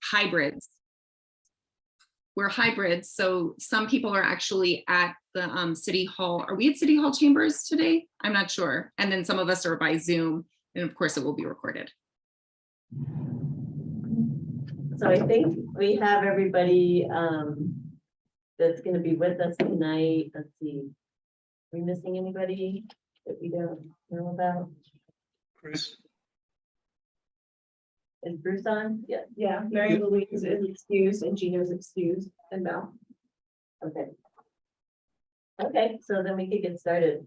hybrids. We're hybrids, so some people are actually at the City Hall. Are we at City Hall chambers today? I'm not sure. And then some of us are by Zoom, and of course it will be recorded. So I think we have everybody that's going to be with us tonight. Let's see. Are we missing anybody that we don't know about? Chris? Is Bruce on? Yeah. Yeah, Mary Louise is excused and Gina's excused and Mel. Okay. Okay, so then we could get started.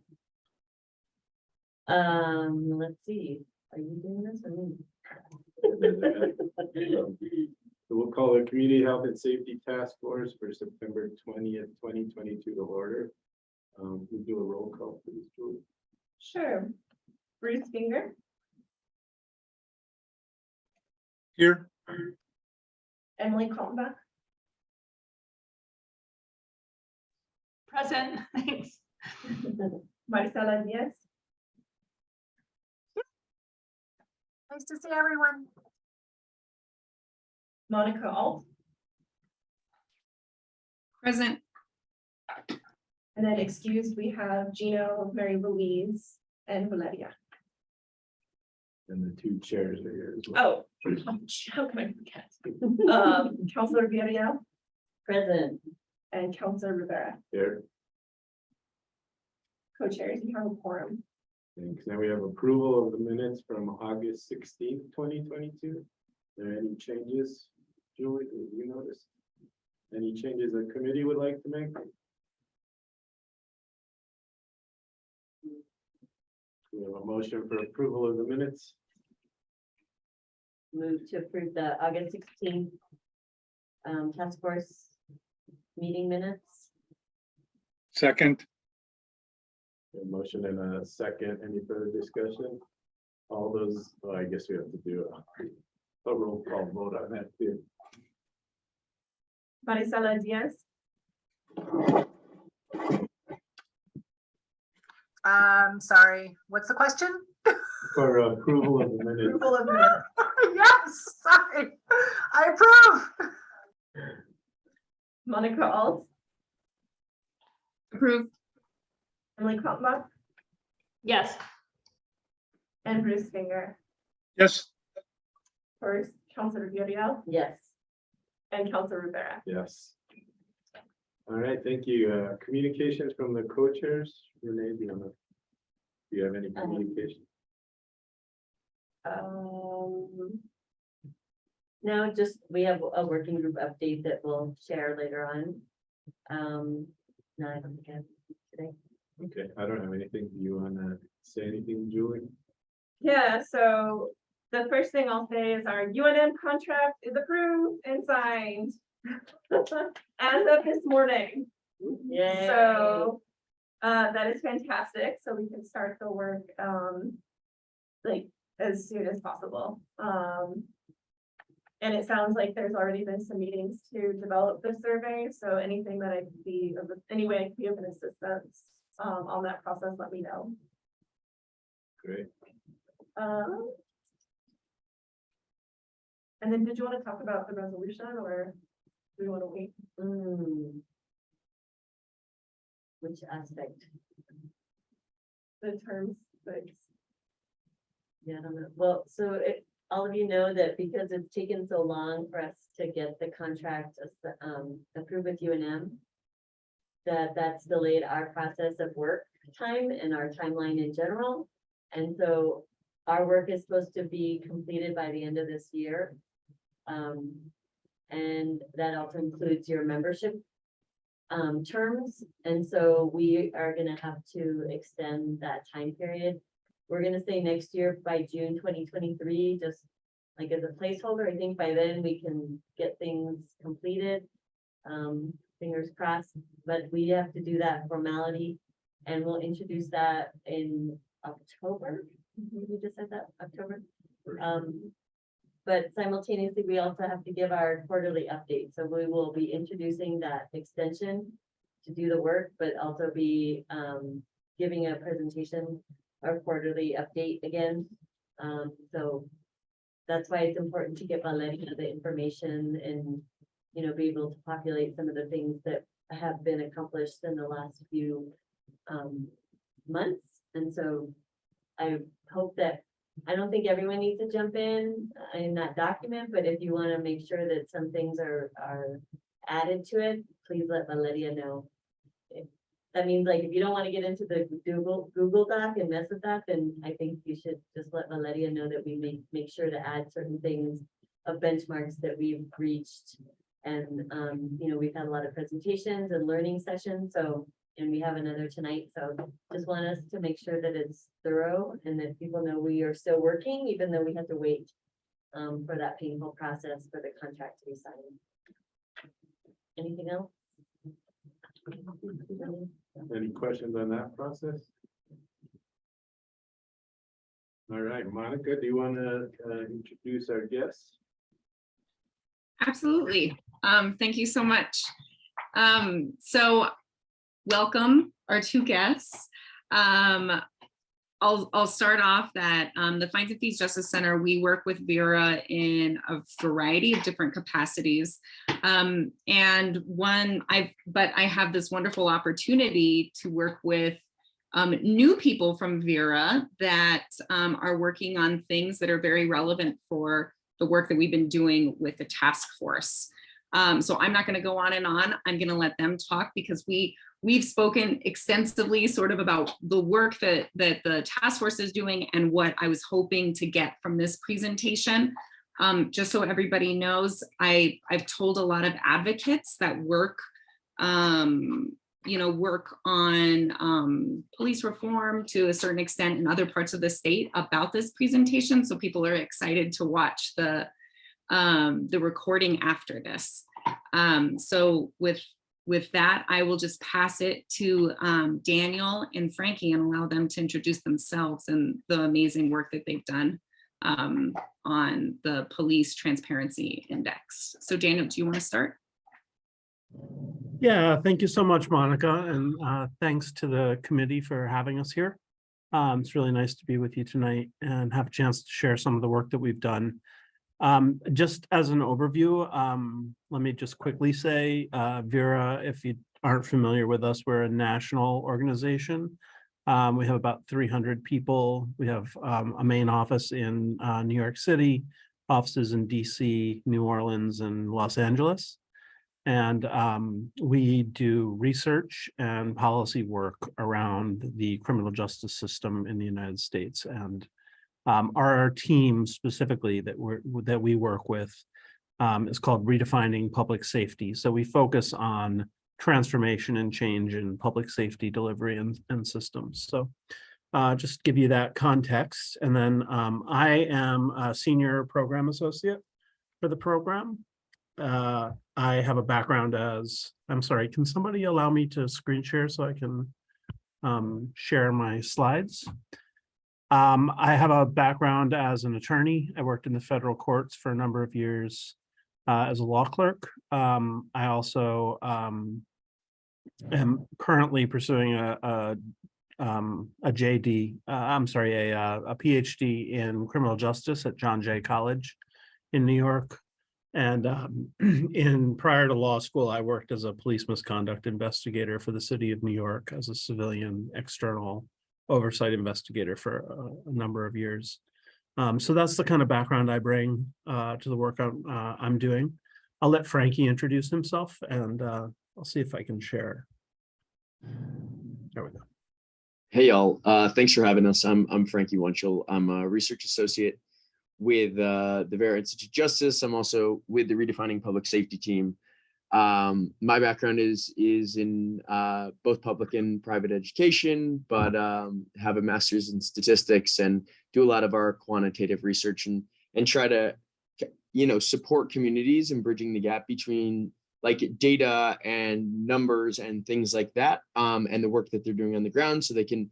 Let's see. Are you doing this or me? So we'll call the Community Health and Safety Task Force for September 20th, 2022 to order. We do a roll call for this group. Sure. Bruce Finger, Here. Emily Kaltenbach, Present, thanks. Marcela Diaz, Nice to see everyone. Monica Alt, Present. and then excused, we have Gino, Mary Louise, and Valeria. And the two chairs are here as well. Oh, how can I forget? Councilor Villarreal Present. and Councilor Rivera, Here. co-chairs, you have a quorum. Thanks. Now we have approval of the minutes from August 16th, 2022. Are there any changes? Julie, did you notice? Any changes the committee would like to make? We have a motion for approval of the minutes. Move to approve the August 16th task force meeting minutes. Second. A motion and a second. Any further discussion? All those, well, I guess we have to do a roll call vote on that too. Maricela Diaz, Sorry, what's the question? For approval of the minutes. approval of minutes. Yes, sorry, I approve. Monica Alt, Approved. Emily Kaltenbach, Yes. and Bruce Finger. Yes. First, Councilor Villarreal Yes. and Councilor Rivera. Yes. All right, thank you. Communications from the co-chairs. Renee, do you have any communication? Now just, we have a working group update that we'll share later on. No, I don't think I have today. Okay, I don't have anything. Do you want to say anything, Julie? Yeah, so the first thing I'll say is our UNM contract is approved and signed as of this morning. Yay. So that is fantastic. So we can start the work like as soon as possible. And it sounds like there's already been some meetings to develop the survey. So anything that I can be of any way I can be of an assistance on that process, let me know. Great. And then did you want to talk about the resolution or do we want to wait? Which aspect? The terms, like, Yeah, I don't know. Well, so all of you know that because it's taken so long for us to get the contract approved with UNM, that's delayed our process of work time and our timeline in general. And so our work is supposed to be completed by the end of this year. And that also includes your membership terms. And so we are gonna have to extend that time period. We're gonna say next year by June 2023, just like as a placeholder. I think by then we can get things completed. Fingers crossed, but we have to do that formality and we'll introduce that in October. You just said that, October. But simultaneously, we also have to give our quarterly update. So we will be introducing that extension to do the work, but also be giving a presentation, our quarterly update again. So that's why it's important to get Valeria the information and, you know, be able to populate some of the things that have been accomplished in the last few months. And so I hope that, I don't think everyone needs to jump in that document, but if you want to make sure that some things are added to it, please let Valeria know. That means like, if you don't want to get into the Google Doc and mess with that, then I think you should just let Valeria know that we make sure to add certain things of benchmarks that we've reached. And, you know, we've had a lot of presentations and learning sessions, so, and we have another tonight, so just want us to make sure that it's thorough and that people know we are still working, even though we have to wait for that painful process for the contract to be signed. Anything else? Any questions on that process? All right, Monica, do you want to introduce our guests? Absolutely. Thank you so much. So welcome our two guests. I'll start off that the Fines and Fees Justice Center, we work with Vera in a variety of different capacities. And I have this wonderful opportunity to work with new people from Vera that are working on things that are very relevant for the work that we've been doing with the task force. So I'm not going to go on and on. I'm going to let them talk because we've spoken extensively sort of about the work that the task force is doing and what I was hoping to get from this presentation. Just so everybody knows, I've told a lot of advocates that work work on police reform to a certain extent in other parts of the state about this presentation. So people are excited to watch the recording after this. So with that, I will just pass it to Daniel and Frankie and allow them to introduce themselves and the amazing work that they've done on the Police Transparency Index. So Daniel, do you want to start? Yeah, thank you so much, Monica, and thanks to the committee for having us here. It's really nice to be with you tonight and have a chance to share some of the work that we've done. Just as an overview, let me just quickly say, Vera, if you aren't familiar with us, we're a national organization. We have about 300 people. We have a main office in New York City, offices in DC, New Orleans, and Los Angeles. And we do research and policy work around the criminal justice system in the United States. And our team specifically that we work with is called Redefining Public Safety. So we focus on transformation and change in public safety delivery and systems. So just give you that context. And then I am a senior program associate for the program. I have a background as, I'm sorry, can somebody allow me to screen share so I can share my slides? I have a background as an attorney. I worked in the federal courts for a number of years as a law clerk. I also am currently pursuing a PhD in criminal justice at John Jay College in New York. And prior to law school, I worked as a police misconduct investigator for the city of New York as a civilian external oversight investigator for a number of years. So that's the kind of background I bring to the work I'm doing. I'll let Frankie introduce himself and I'll see if I can share. There we go. Hey y'all, thanks for having us. I'm Frankie Winchell. I'm a research associate with the Vera Institute of Justice. I'm also with the Redefining Public Safety team. My background is in both public and private education, but have a master's in statistics and do a lot of our quantitative research and try to, support communities and bridging the gap between like data and numbers and things like that, and the work that they're doing on the ground so they can,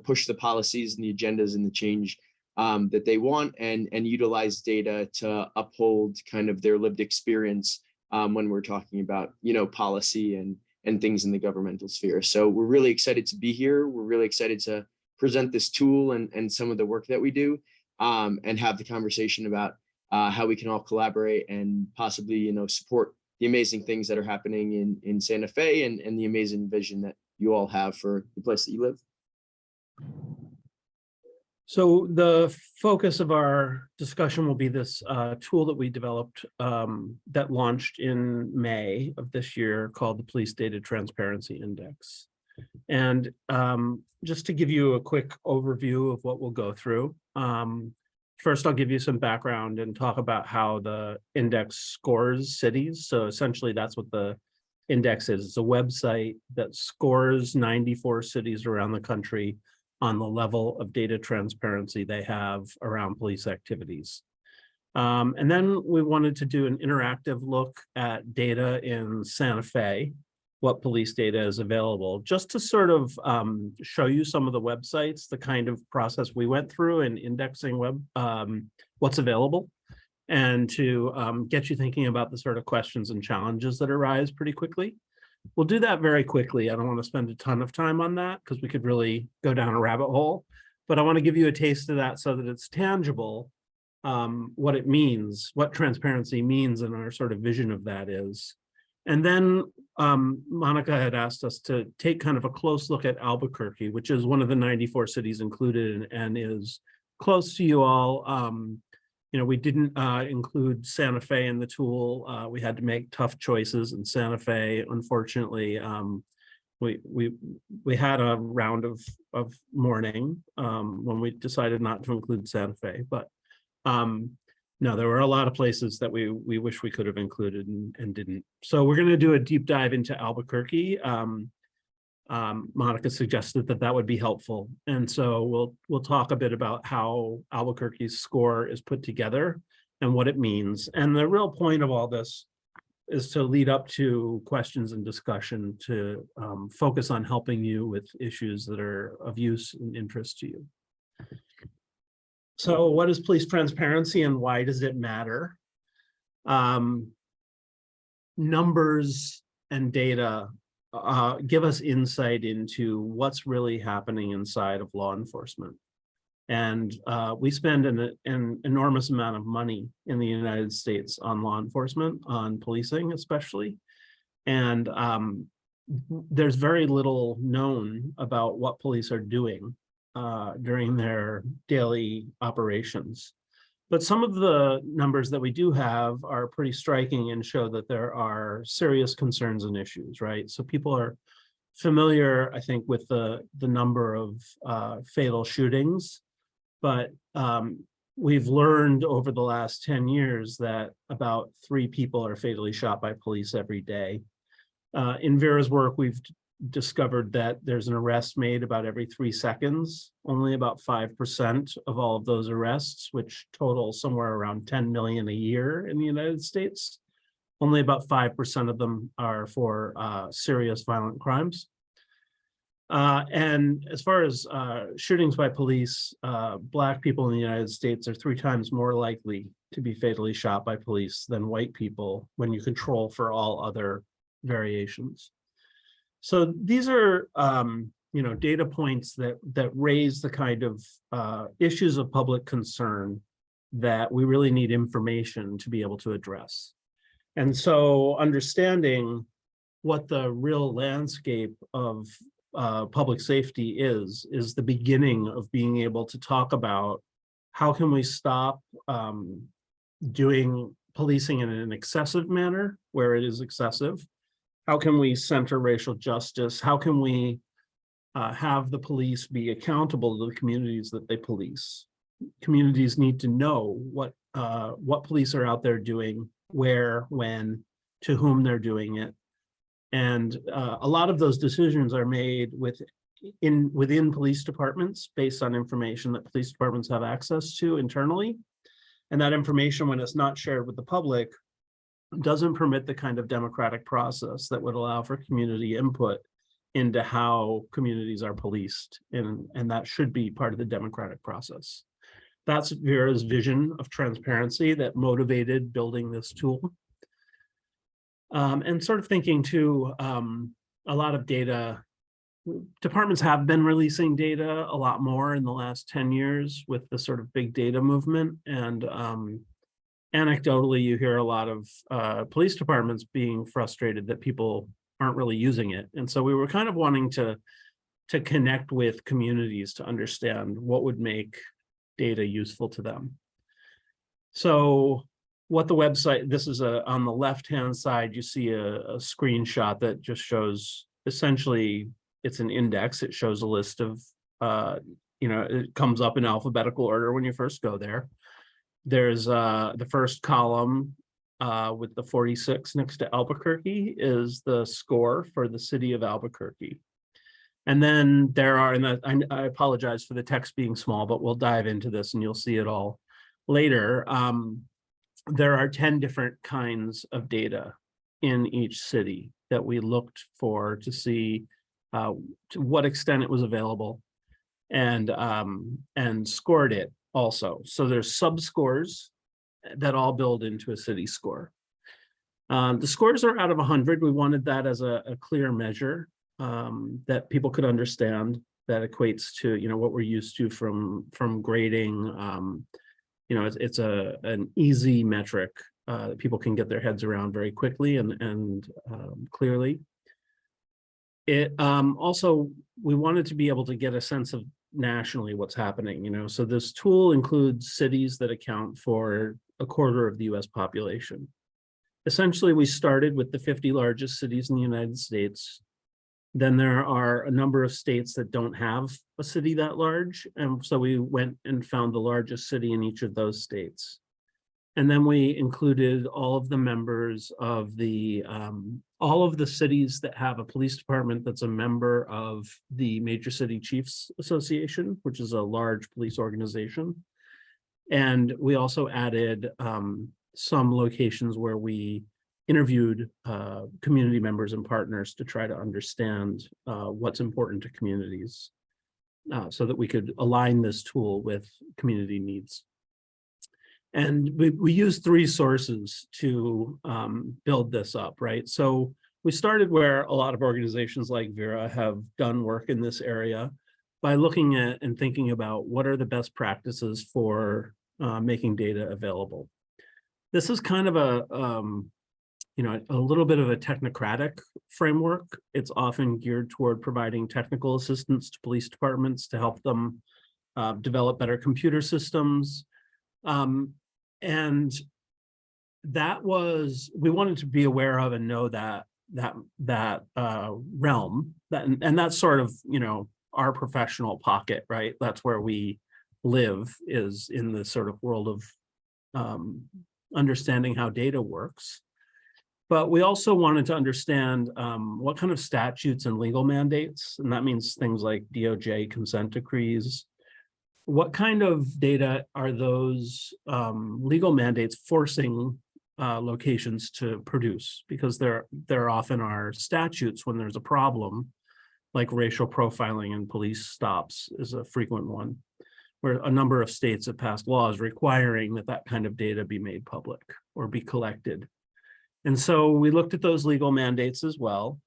push the policies and the agendas and the change that they want and utilize data to uphold kind of their lived experience when we're talking about, policy and things in the governmental sphere. So we're really excited to be here. We're really excited to present this tool and some of the work that we do and have the conversation about, how we can all collaborate and possibly, support the amazing things that are happening in Santa Fe and the amazing vision that you all have for the place that you live. So the focus of our discussion will be this tool that we developed that launched in May of this year called the Police Data Transparency Index. And just to give you a quick overview of what we'll go through. First, I'll give you some background and talk about how the index scores cities. So essentially that's what the index is. It's a website that scores 94 cities around the country on the level of data transparency they have around police activities. And then we wanted to do an interactive look at data in Santa Fe, what police data is available, just to sort of show you some of the websites, the kind of process we went through in indexing what's available, and to get you thinking about the sort of questions and challenges that arise pretty quickly. We'll do that very quickly. I don't want to spend a ton of time on that because we could really go down a rabbit hole, but I want to give you a taste of that so that it's tangible, what it means, what transparency means, and our sort of vision of that is. And then Monica had asked us to take kind of a close look at Albuquerque, which is one of the 94 cities included and is close to you all. We didn't include Santa Fe in the tool. We had to make tough choices in Santa Fe. Unfortunately, we had a round of mourning when we decided not to include Santa Fe. But no, there were a lot of places that we wish we could have included and didn't. So we're going to do a deep dive into Albuquerque. Monica suggested that would be helpful. And so we'll talk a bit about how Albuquerque's score is put together and what it means. And the real point of all this is to lead up to questions and discussion to focus on helping you with issues that are of use and interest to you. So what is police transparency and why does it matter? Numbers and data give us insight into what's really happening inside of law enforcement. And we spend an enormous amount of money in the United States on law enforcement, on policing especially. And there's very little known about what police are doing during their daily operations. But some of the numbers that we do have are pretty striking and show that there are serious concerns and issues, right? So people are familiar, I think, with the number of fatal shootings, but we've learned over the last 10 years that about 3 people are fatally shot by police every day. In Vera's work, we've discovered that there's an arrest made about every 3 seconds. Only about 5% of all of those arrests, which total somewhere around 10 million a year in the United States, only about 5% of them are for serious violent crimes. And as far as shootings by police, Black people in the United States are 3 times more likely to be fatally shot by police than white people when you control for all other variations. So these are, data points that raise the kind of issues of public concern that we really need information to be able to address. And so understanding what the real landscape of public safety is the beginning of being able to talk about how can we stop doing policing in an excessive manner where it is excessive. How can we center racial justice? How can we have the police be accountable to the communities that they police? Communities need to know what police are out there doing, where, when, to whom they're doing it. And a lot of those decisions are made within police departments based on information that police departments have access to internally. And that information, when it's not shared with the public, doesn't permit the kind of democratic process that would allow for community input into how communities are policed. And that should be part of the democratic process. That's Vera's vision of transparency that motivated building this tool. And sort of thinking too, a lot of data, departments have been releasing data a lot more in the last 10 years with the sort of big data movement. And anecdotally, you hear a lot of police departments being frustrated that people aren't really using it. And so we were kind of wanting to connect with communities to understand what would make data useful to them. So what the website, this is on the left-hand side, you see a screenshot that just shows, essentially, it's an index. It shows a list of, it comes up in alphabetical order when you first go there. There's the first column with the 46 next to Albuquerque is the score for the city of Albuquerque. And then there are, and I apologize for the text being small, but we'll dive into this and you'll see it all later. There are 10 different kinds of data in each city that we looked for to see to what extent it was available and scored it also. So there's sub-scores that all build into a city score. The scores are out of 100. We wanted that as a clear measure that people could understand, that equates to, what we're used to from grading. It's an easy metric that people can get their heads around very quickly and clearly. It also, we wanted to be able to get a sense of nationally what's happening, so this tool includes cities that account for 1/4 of the US population. Essentially, we started with the 50 largest cities in the United States. Then there are a number of states that don't have a city that large. And so we went and found the largest city in each of those states. And then we included all of the members of all of the cities that have a police department that's a member of the Major City Chiefs Association, which is a large police organization. And we also added some locations where we interviewed community members and partners to try to understand what's important to communities so that we could align this tool with community needs. And we used 3 sources to build this up, right? So we started where a lot of organizations like Vera have done work in this area by looking at and thinking about what are the best practices for making data available. This is kind of a little bit of a technocratic framework. It's often geared toward providing technical assistance to police departments to help them develop better computer systems. And that was, we wanted to be aware of and know that realm, and that's sort of, our professional pocket, right? That's where we live, is in the sort of world of understanding how data works. But we also wanted to understand what kind of statutes and legal mandates, and that means things like DOJ consent decrees. What kind of data are those legal mandates forcing locations to produce? Because there often are statutes when there's a problem, like racial profiling and police stops is a frequent one, where a number of states have passed laws requiring that kind of data be made public or be collected. And so we looked at those legal mandates as well.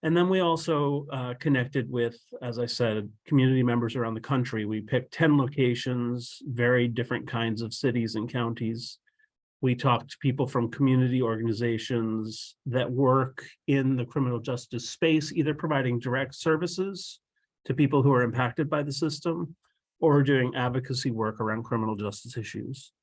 And then we also connected with, as I said, community members around the country. We picked 10 locations, very different kinds of cities and counties. We talked to people from community organizations that work in the criminal justice space, either providing direct services to people who are impacted by the system or doing advocacy work around criminal justice issues.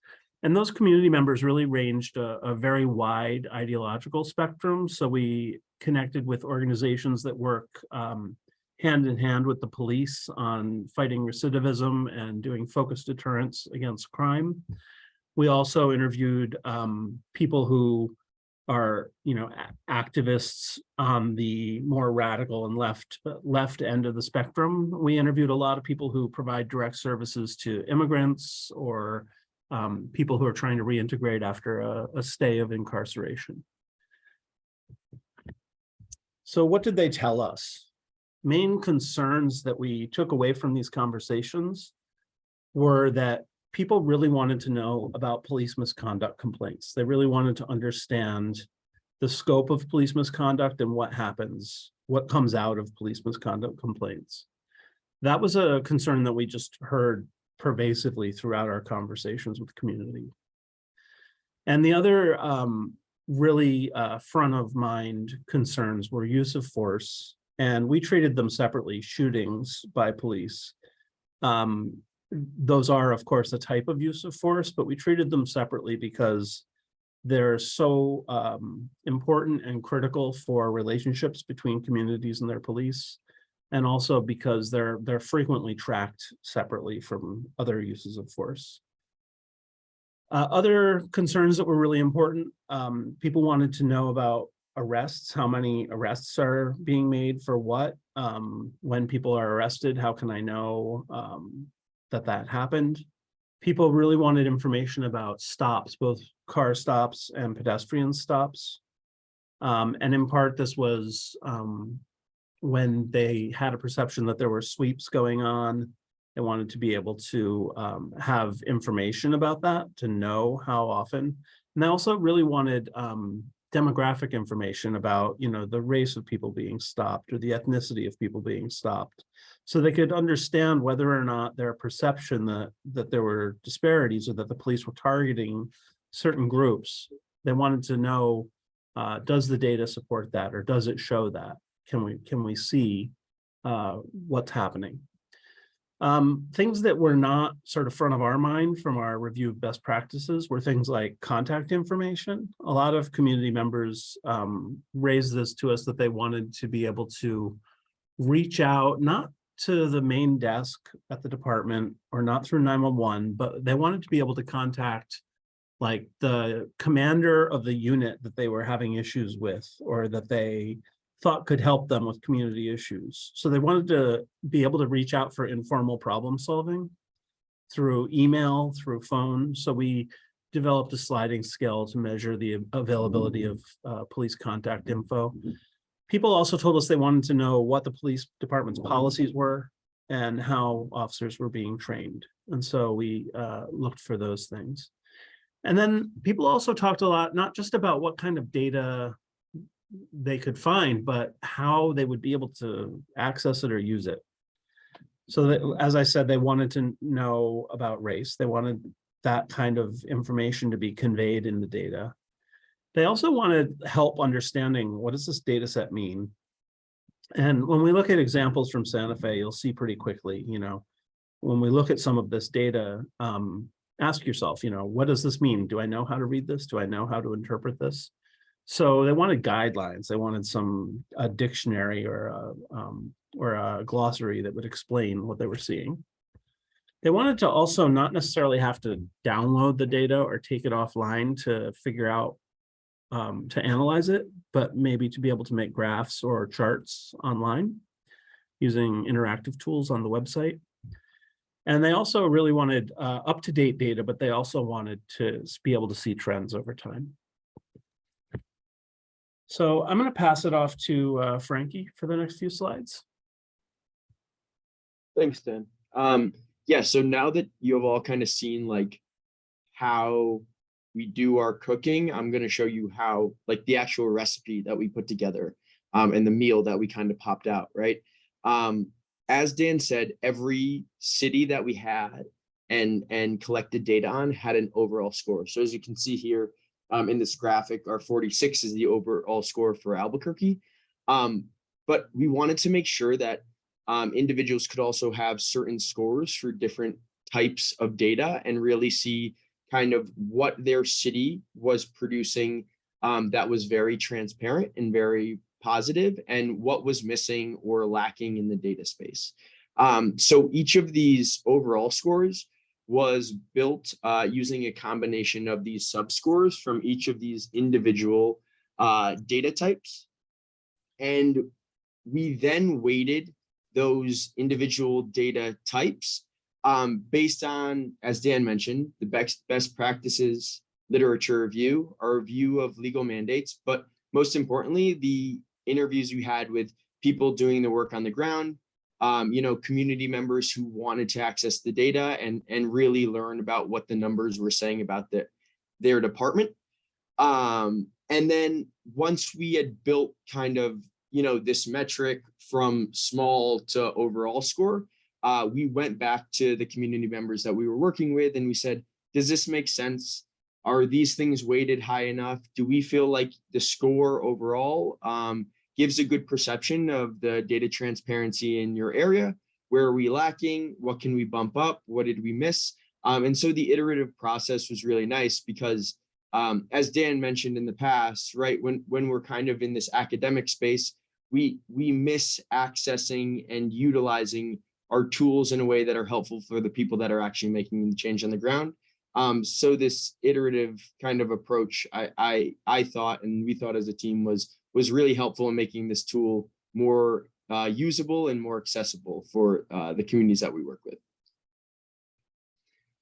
And those community members really ranged a very wide ideological spectrum. So we connected with organizations that work hand in hand with the police on fighting recidivism and doing focused deterrence against crime. We also interviewed people who are, activists on the more radical and left end of the spectrum. We interviewed a lot of people who provide direct services to immigrants or people who are trying to reintegrate after a stay of incarceration. So what did they tell us? Main concerns that we took away from these conversations were that people really wanted to know about police misconduct complaints. They really wanted to understand the scope of police misconduct and what happens, what comes out of police misconduct complaints. That was a concern that we just heard pervasively throughout our conversations with the community. And the other really front of mind concerns were use of force, and we treated them separately, shootings by police. Those are, of course, a type of use of force, but we treated them separately because they're so important and critical for relationships between communities and their police, and also because they're frequently tracked separately from other uses of force. Other concerns that were really important, people wanted to know about arrests, how many arrests are being made for what, when people are arrested, how can I know that happened? People really wanted information about stops, both car stops and pedestrian stops. And in part, this was when they had a perception that there were sweeps going on. They wanted to be able to have information about that, to know how often. And they also really wanted demographic information about, the race of people being stopped or the ethnicity of people being stopped, so they could understand whether or not their perception that there were disparities or that the police were targeting certain groups. They wanted to know, does the data support that, or does it show that? Can we see what's happening? Things that were not sort of front of our mind from our review of best practices were things like contact information. A lot of community members raised this to us, that they wanted to be able to reach out, not to the main desk at the department or not through 911, but they wanted to be able to contact like the commander of the unit that they were having issues with, or that they thought could help them with community issues. So they wanted to be able to reach out for informal problem solving through email, through phone. So we developed a sliding scale to measure the availability of police contact info. People also told us they wanted to know what the police department's policies were and how officers were being trained. And so we looked for those things. And then people also talked a lot, not just about what kind of data they could find, but how they would be able to access it or use it. So that, as I said, they wanted to know about race. They wanted that kind of information to be conveyed in the data. They also wanted help understanding, what does this data set mean? And when we look at examples from Santa Fe, you'll see pretty quickly, when we look at some of this data, ask yourself, what does this mean? Do I know how to read this? Do I know how to interpret this? So they wanted guidelines. They wanted a dictionary or a glossary that would explain what they were seeing. They wanted to also not necessarily have to download the data or take it offline to figure out, to analyze it, but maybe to be able to make graphs or charts online using interactive tools on the website. And they also really wanted up-to-date data, but they also wanted to be able to see trends over time. So I'm going to pass it off to Frankie for the next few slides. Thanks, Dan. Yeah, so now that you have all kind of seen like how we do our cooking, I'm going to show you how, like, the actual recipe that we put together and the meal that we kind of popped out, right? As Dan said, every city that we had and collected data on had an overall score. So as you can see here, in this graphic, our 46 is the overall score for Albuquerque. But we wanted to make sure that individuals could also have certain scores for different types of data and really see kind of what their city was producing that was very transparent and very positive, and what was missing or lacking in the data space. So each of these overall scores was built using a combination of these subscores from each of these individual data types. And we then weighted those individual data types based on, as Dan mentioned, the best practices literature review, our review of legal mandates, but most importantly, the interviews we had with people doing the work on the ground, community members who wanted to access the data and really learn about what the numbers were saying about their department. And then once we had built kind of, this metric from small to overall score, we went back to the community members that we were working with and we said, does this make sense? Are these things weighted high enough? Do we feel like the score overall gives a good perception of the data transparency in your area? Where are we lacking? What can we bump up? What did we miss? And so the iterative process was really nice because as Dan mentioned in the past, right, when we're kind of in this academic space, we miss accessing and utilizing our tools in a way that are helpful for the people that are actually making the change on the ground. So this iterative kind of approach, I thought, and we thought as a team was really helpful in making this tool more usable and more accessible for the communities that we work with.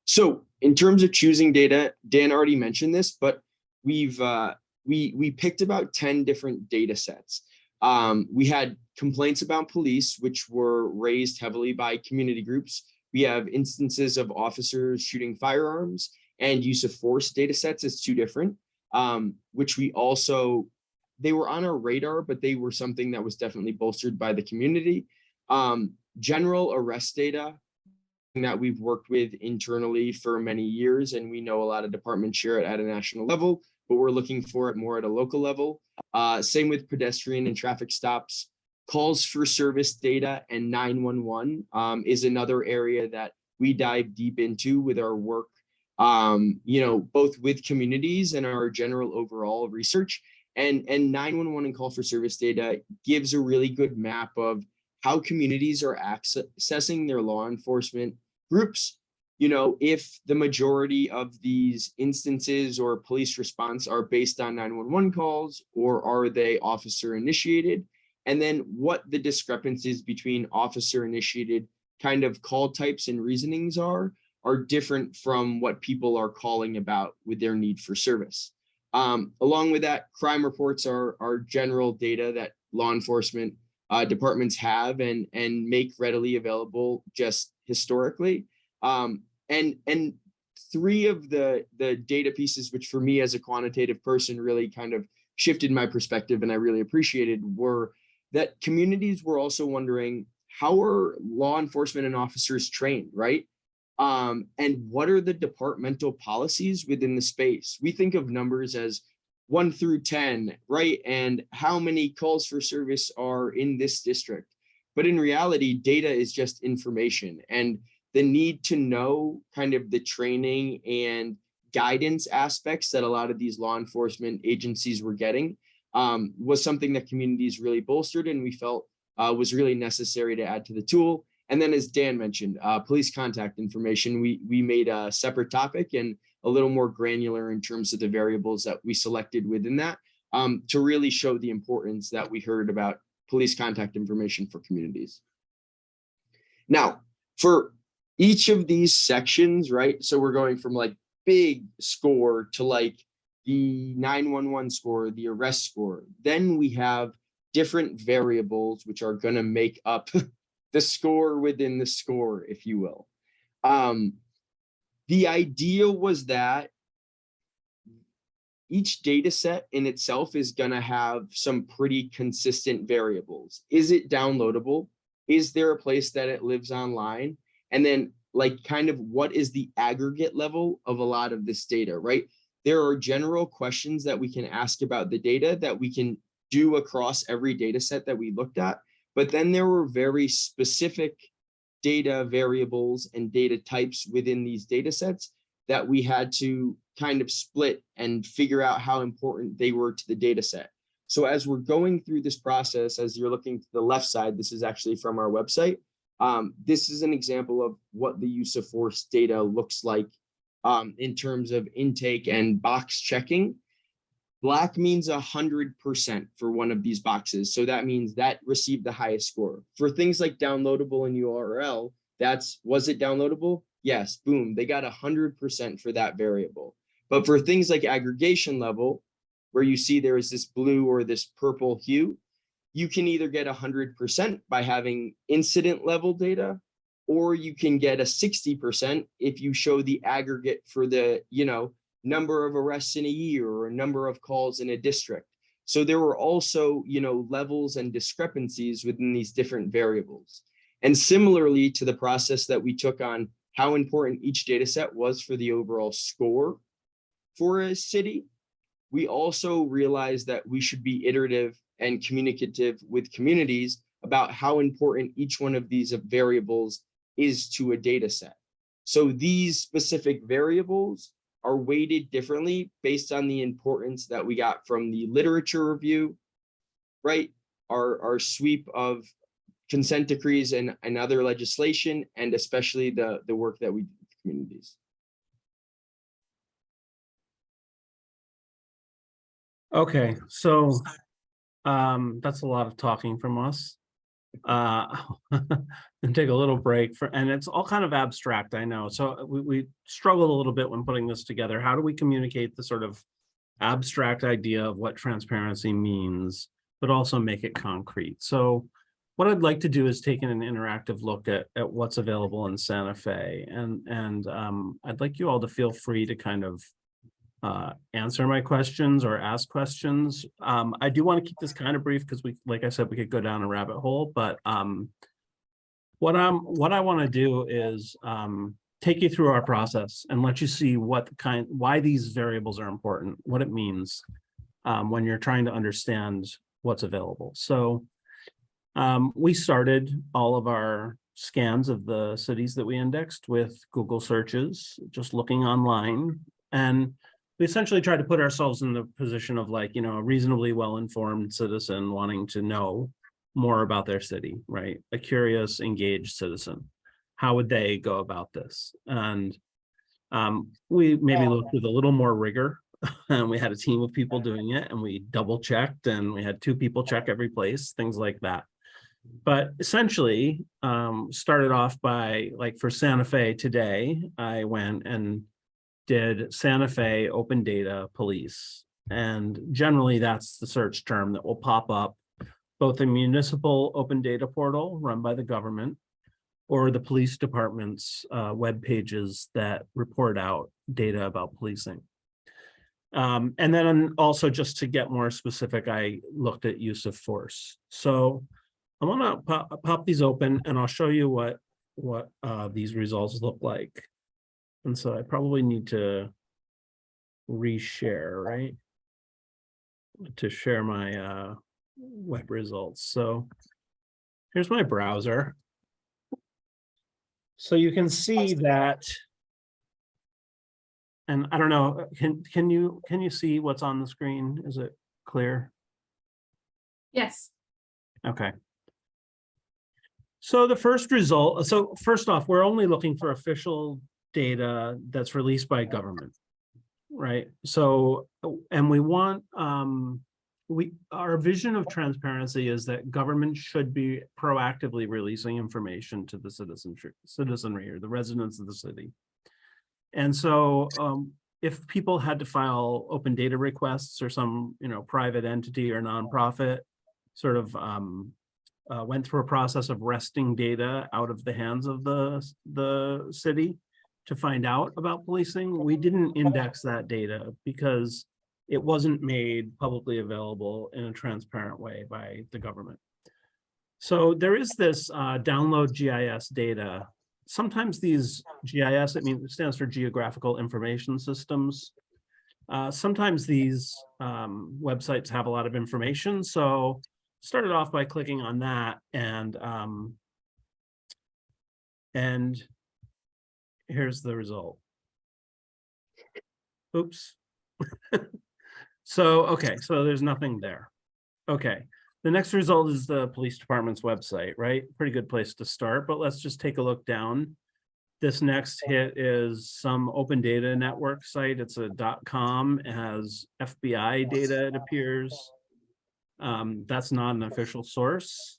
So in terms of choosing data, Dan already mentioned this, but we picked about 10 different data sets. We had complaints about police, which were raised heavily by community groups. We have instances of officers shooting firearms, and use of force data sets is 2 different, which they were on our radar, but they were something that was definitely bolstered by the community. General arrest data that we've worked with internally for many years, and we know a lot of departments share it at a national level, but we're looking for it more at a local level. Same with pedestrian and traffic stops. Calls for service data and 911 is another area that we dive deep into with our work, both with communities and our general overall research. And 911 and call for service data gives a really good map of how communities are accessing their law enforcement groups. If the majority of these instances or police response are based on 911 calls, or are they officer initiated? And then what the discrepancies between officer initiated kind of call types and reasonings are different from what people are calling about with their need for service. Along with that, crime reports are general data that law enforcement departments have and make readily available just historically. And 3 of the data pieces, which for me as a quantitative person really kind of shifted my perspective and I really appreciated, were that communities were also wondering, how are law enforcement and officers trained, right? And what are the departmental policies within the space? We think of numbers as 1 through 10, right? And how many calls for service are in this district? But in reality, data is just information, and the need to know kind of the training and guidance aspects that a lot of these law enforcement agencies were getting was something that communities really bolstered, and we felt was really necessary to add to the tool. And then, as Dan mentioned, police contact information, we made a separate topic and a little more granular in terms of the variables that we selected within that to really show the importance that we heard about police contact information for communities. Now, for each of these sections, right? So we're going from like big score to like the 911 score, the arrest score. Then we have different variables which are going to make up the score within the score, if you will. The idea was that each data set in itself is going to have some pretty consistent variables. Is it downloadable? Is there a place that it lives online? And then like kind of what is the aggregate level of a lot of this data, right? There are general questions that we can ask about the data that we can do across every data set that we looked at. But then there were very specific data variables and data types within these data sets that we had to kind of split and figure out how important they were to the data set. So as we're going through this process, as you're looking to the left side, this is actually from our website. This is an example of what the use of force data looks like in terms of intake and box checking. Black means 100% for one of these boxes. So that means that received the highest score. For things like downloadable and URL, was it downloadable? Yes, boom, they got 100% for that variable. But for things like aggregation level, where you see there is this blue or this purple hue, you can either get 100% by having incident level data, or you can get a 60% if you show the aggregate for the, number of arrests in a year or a number of calls in a district. So there were also, levels and discrepancies within these different variables. And similarly to the process that we took on how important each data set was for the overall score, for a city, we also realized that we should be iterative and communicative with communities about how important each one of these variables is to a data set. So these specific variables are weighted differently based on the importance that we got from the literature review, right? Our sweep of consent decrees and other legislation, and especially the work that we do with communities. Okay, so that's a lot of talking from us. And take a little break and it's all kind of abstract, I know. So we struggled a little bit when putting this together. How do we communicate the sort of abstract idea of what transparency means, but also make it concrete? So what I'd like to do is take an interactive look at what's available in Santa Fe. And I'd like you all to feel free to kind of answer my questions or ask questions. I do want to keep this kind of brief because like I said, we could go down a rabbit hole, but what I want to do is take you through our process and let you see why these variables are important, what it means when you're trying to understand what's available. So we started all of our scans of the cities that we indexed with Google searches, just looking online. And we essentially tried to put ourselves in the position of like, a reasonably well-informed citizen wanting to know more about their city, right? A curious, engaged citizen. How would they go about this? And we maybe looked with a little more rigor, and we had a team of people doing it, and we double checked, and we had 2 people check every place, things like that. But essentially, started off by, like, for Santa Fe today, I went and did Santa Fe open data police. And generally that's the search term that will pop up both the municipal open data portal run by the government or the police department's web pages that report out data about policing. And then also, just to get more specific, I looked at use of force. So I want to pop these open and I'll show you what these results look like. And so I probably need to reshare, right? To share my web results. So here's my browser. So you can see that, and I don't know, can you see what's on the screen? Is it clear? Yes. Okay. So the first result, so first off, we're only looking for official data that's released by government, right? So, and we want, our vision of transparency is that government should be proactively releasing information to the citizenry or the residents of the city. And so if people had to file open data requests or some, private entity or nonprofit sort of went through a process of wresting data out of the hands of the city to find out about policing, we didn't index that data because it wasn't made publicly available in a transparent way by the government. So there is this download GIS data. Sometimes these GIS, it stands for Geographical Information Systems. Sometimes these websites have a lot of information. So started off by clicking on that, and here's the result. Oops. So, okay, so there's nothing there. Okay, the next result is the police department's website, right? Pretty good place to start, but let's just take a look down. This next hit is some open data network site. It's a .com. It has FBI data, it appears. That's not an official source.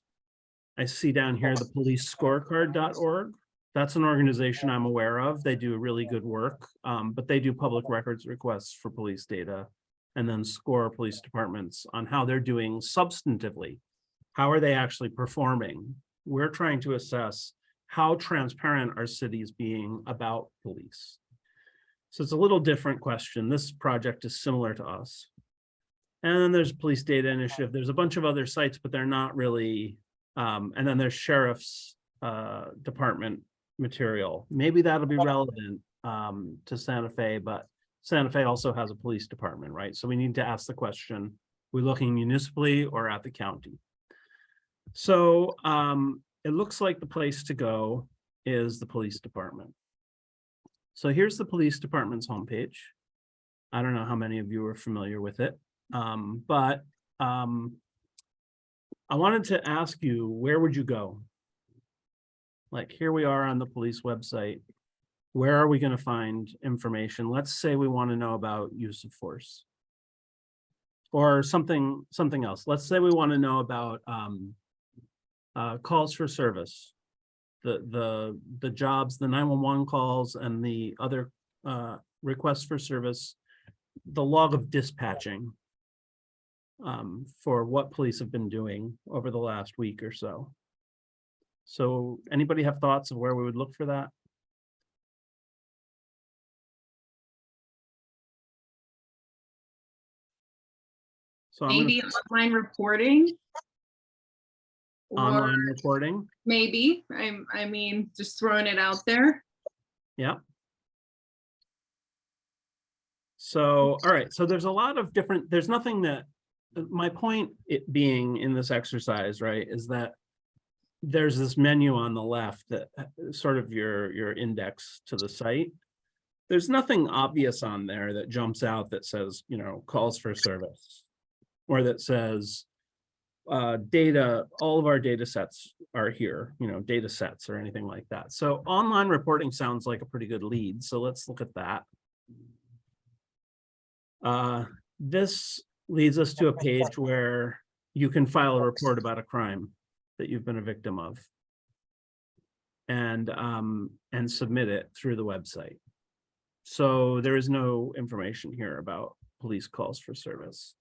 I see down here the policescorecard.org. That's an organization I'm aware of. They do really good work, but they do public records requests for police data and then score police departments on how they're doing substantively. How are they actually performing? We're trying to assess how transparent are cities being about police. So it's a little different question. This project is similar to us. And then there's Police Data Initiative. There's a bunch of other sites, but they're not really, and then there's Sheriff's Department material. Maybe that'll be relevant to Santa Fe, but Santa Fe also has a police department, right? So we need to ask the question, we looking municipally or at the county? So it looks like the place to go is the police department. So here's the police department's homepage. I don't know how many of you are familiar with it, but I wanted to ask you, where would you go? Like, here we are on the police website. Where are we going to find information? Let's say we want to know about use of force or something else. Let's say we want to know about calls for service, the jobs, the 911 calls and the other requests for service, the log of dispatching for what police have been doing over the last week or so. So anybody have thoughts of where we would look for that? So I'm gonna Maybe online reporting. online Or reporting. maybe, I mean, just throwing it out there. Yeah. So, all right, so there's a lot of different, there's nothing that, my point it being in this exercise, right, is that there's this menu on the left that sort of your index to the site. There's nothing obvious on there that jumps out that says, you know, calls for service, or that says data, all of our data sets are here, you know, data sets or anything like that. So online reporting sounds like a pretty good lead. So let's look at that. This leads us to a page where you can file a report about a crime that you've been a victim of and submit it through the website. So there is no information here about police calls for service.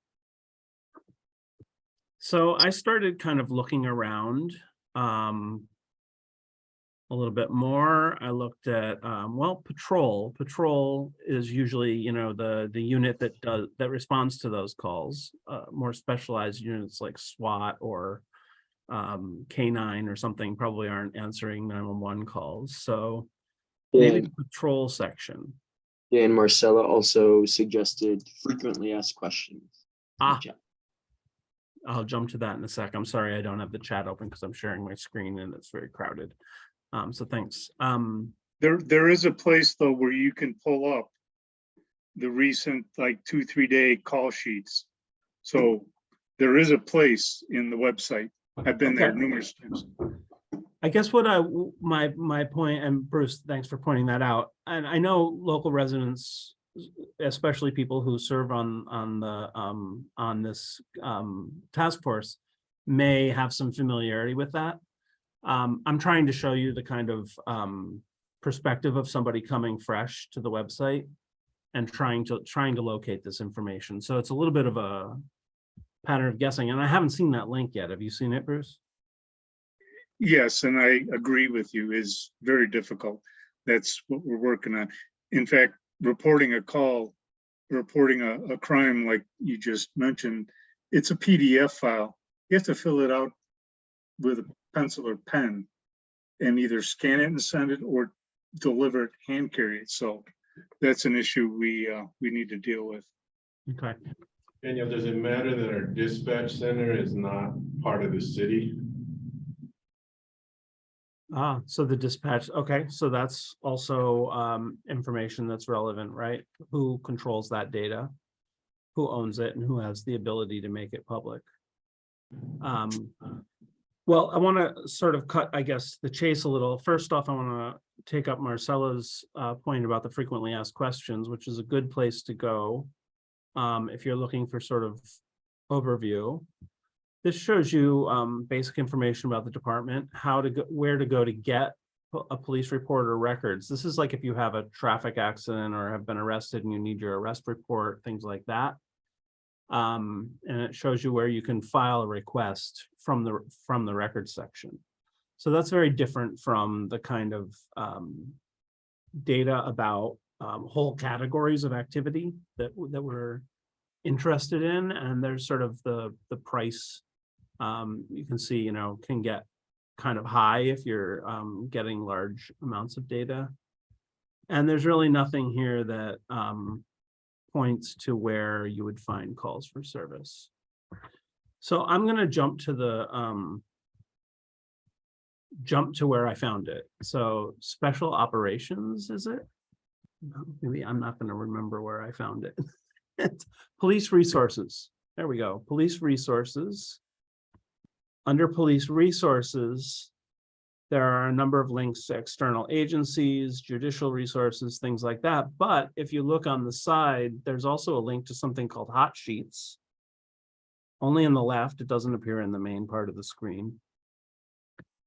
So I started kind of looking around a little bit more. I looked at, well, patrol. Patrol is usually, you know, the unit that responds to those calls. More specialized units like SWAT or K9 or something probably aren't answering 911 calls. So maybe the patrol section. Dan Marcella also suggested frequently asked questions. I'll jump to that in a sec. I'm sorry I don't have the chat open because I'm sharing my screen and it's very crowded. So thanks. There is a place though where you can pull up the recent like 2-3 day call sheets. So there is a place in the website. I've been there numerous times. I guess what my point, and Bruce, thanks for pointing that out. And I know local residents, especially people who serve on this task force, may have some familiarity with that. I'm trying to show you the kind of perspective of somebody coming fresh to the website and trying to locate this information. So it's a little bit of a pattern of guessing, and I haven't seen that link yet. Have you seen it, Bruce? Yes, and I agree with you, is very difficult. That's what we're working on. In fact, reporting a call, reporting a crime like you just mentioned, it's a PDF file. You have to fill it out with a pencil or pen and either scan it and send it or deliver it, hand carry it. So that's an issue we need to deal with. Okay. Daniel, does it matter that our dispatch center is not part of the city? So the dispatch, okay, so that's also information that's relevant, right? Who controls that data? Who owns it and who has the ability to make it public? Well, I want to sort of cut, I guess, the chase a little. First off, I want to take up Marcella's point about the frequently asked questions, which is a good place to go if you're looking for sort of overview. This shows you basic information about the department, how to go, where to go to get a police report or records. This is like if you have a traffic accident or have been arrested and you need your arrest report, things like that. And it shows you where you can file a request from the records section. So that's very different from the kind of data about whole categories of activity that we're interested in. And there's sort of the price. You can see, you know, can get kind of high if you're getting large amounts of data. And there's really nothing here that points to where you would find calls for service. So I'm going to jump to where I found it. So special operations, is it? No, maybe I'm not going to remember where I found it. It's police resources. There we go. Police resources. Under police resources, there are a number of links to external agencies, judicial resources, things like that. But if you look on the side, there's also a link to something called hot sheets. Only on the left, it doesn't appear in the main part of the screen.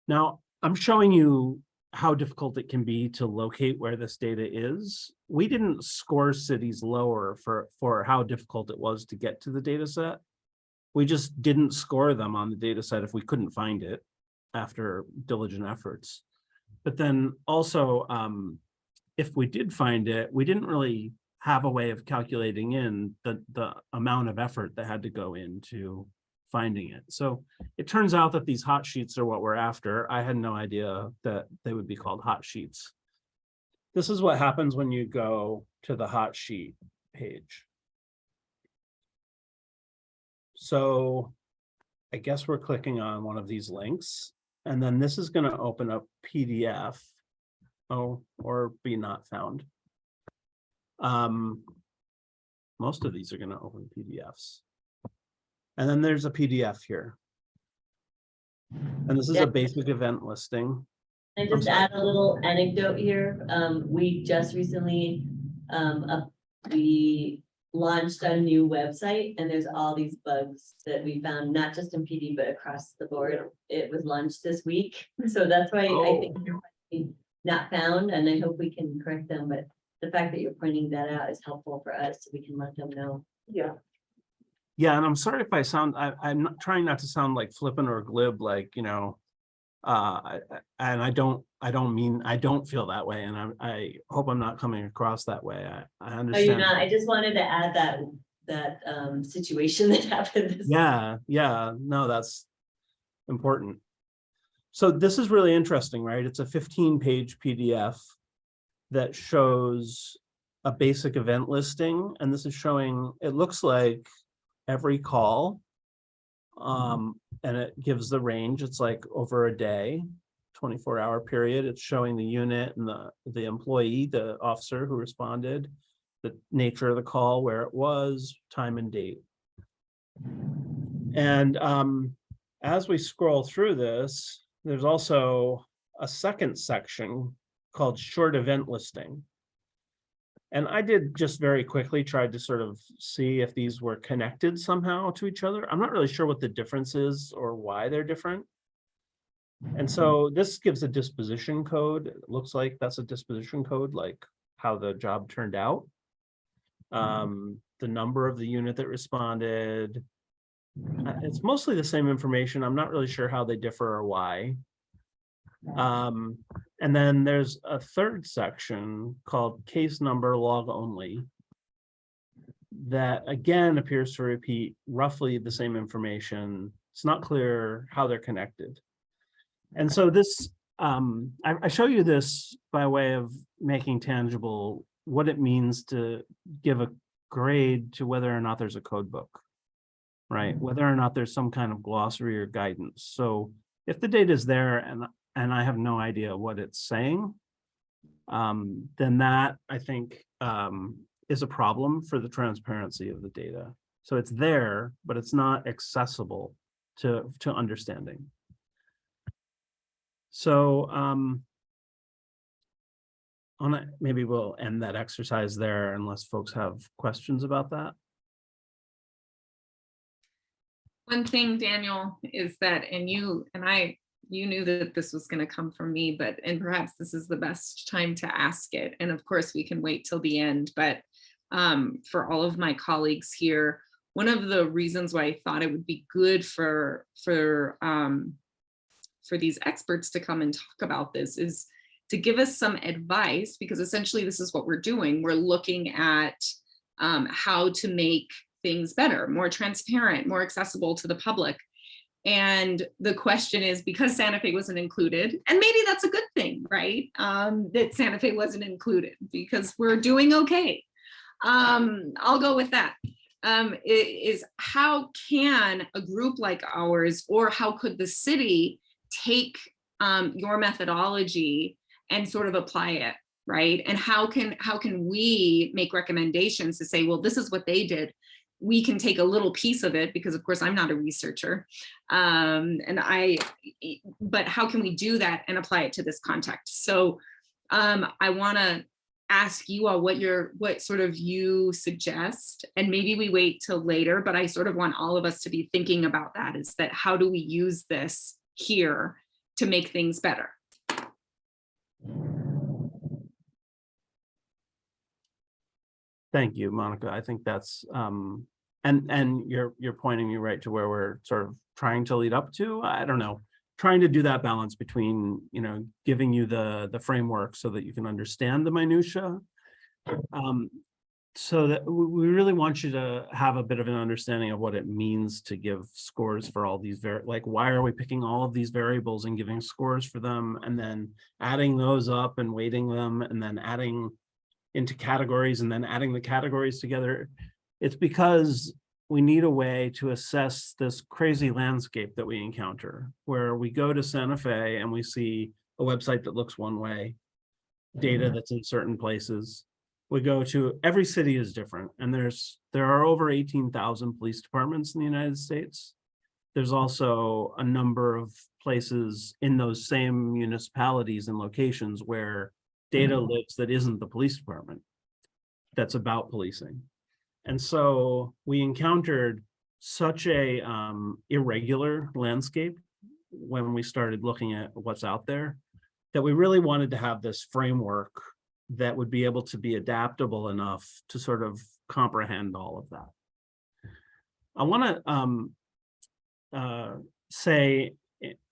Now, I'm showing you how difficult it can be to locate where this data is. We didn't score cities lower for how difficult it was to get to the data set. We just didn't score them on the data set if we couldn't find it after diligent efforts. But then also, if we did find it, we didn't really have a way of calculating in the amount of effort that had to go into finding it. So it turns out that these hot sheets are what we're after. I had no idea that they would be called hot sheets. This is what happens when you go to the hot sheet page. So I guess we're clicking on one of these links, and then this is going to open up PDF. Oh, or be not found. Most of these are going to open PDFs. And then there's a PDF here. And this is a basic event listing. And just add a little anecdote here. We just recently, we launched a new website, and there's all these bugs that we found, not just in PD, but across the board. It was launched this week. So that's why I think they're not found, and I hope we can correct them. But the fact that you're pointing that out is helpful for us, so we can let them know. Yeah. Yeah, and I'm sorry if I sound, I'm not trying not to sound like flippant or glib, like, you know, and I don't feel that way. And I hope I'm not coming across that way. I No, understand. you're not. I just wanted to add that situation that happened. Yeah, no, that's important. So this is really interesting, right? It's a 15-page PDF that shows a basic event listing. And this is showing, it looks like every call, and it gives the range. It's like over a day, 24-hour period. It's showing the unit and the employee, the officer who responded, the nature of the call, where it was, time and date. And as we scroll through this, there's also a second section called short event listing. And I did just very quickly tried to sort of see if these were connected somehow to each other. I'm not really sure what the difference is or why they're different. And so this gives a disposition code. It looks like that's a disposition code, like how the job turned out. The number of the unit that responded. It's mostly the same information. I'm not really sure how they differ or why. And then there's a third section called case number log only that again appears to repeat roughly the same information. It's not clear how they're connected. And so this, I show you this by way of making tangible what it means to give a grade to whether or not there's a code book, right? Whether or not there's some kind of glossary or guidance. So if the data is there and I have no idea what it's saying, then that I think is a problem for the transparency of the data. So it's there, but it's not accessible to understanding. So maybe we'll end that exercise there unless folks have questions about that. One thing, Daniel, is that, and you knew that this was going to come from me, and perhaps this is the best time to ask it. And of course we can wait till the end, but for all of my colleagues here, one of the reasons why I thought it would be good for these experts to come and talk about this is to give us some advice, because essentially this is what we're doing. We're looking at how to make things better, more transparent, more accessible to the public. And the question is, because Santa Fe wasn't included, and maybe that's a good thing, right? That Santa Fe wasn't included because we're doing okay. I'll go with that. Is how can a group like ours, or how could the city take your methodology and sort of apply it, right? And how can we make recommendations to say, well, this is what they did. We can take a little piece of it, because of course I'm not a researcher, but how can we do that and apply it to this context? So I want to ask you all what sort of you suggest, and maybe we wait till later, but I sort of want all of us to be thinking about that, is that how do we use this here to make things better? Thank you, Monica. I think that's and you're pointing me right to where we're sort of trying to lead up to. I don't know, trying to do that balance between, you know, giving you the framework so that you can understand the minutia. So that we really want you to have a bit of an understanding of what it means to give scores for all these like, why are we picking all of these variables and giving scores for them, and then adding those up and weighting them, and then adding into categories, and then adding the categories together. It's because we need a way to assess this crazy landscape that we encounter, where we go to Santa Fe and we see a website that looks one way, data that's in certain places. We go to, every city is different, and there are over 18,000 police departments in the United States. There's also a number of places in those same municipalities and locations where data lives that isn't the police department, that's about policing. And so we encountered such a irregular landscape when we started looking at what's out there, that we really wanted to have this framework that would be able to be adaptable enough to sort of comprehend all of that. I want to say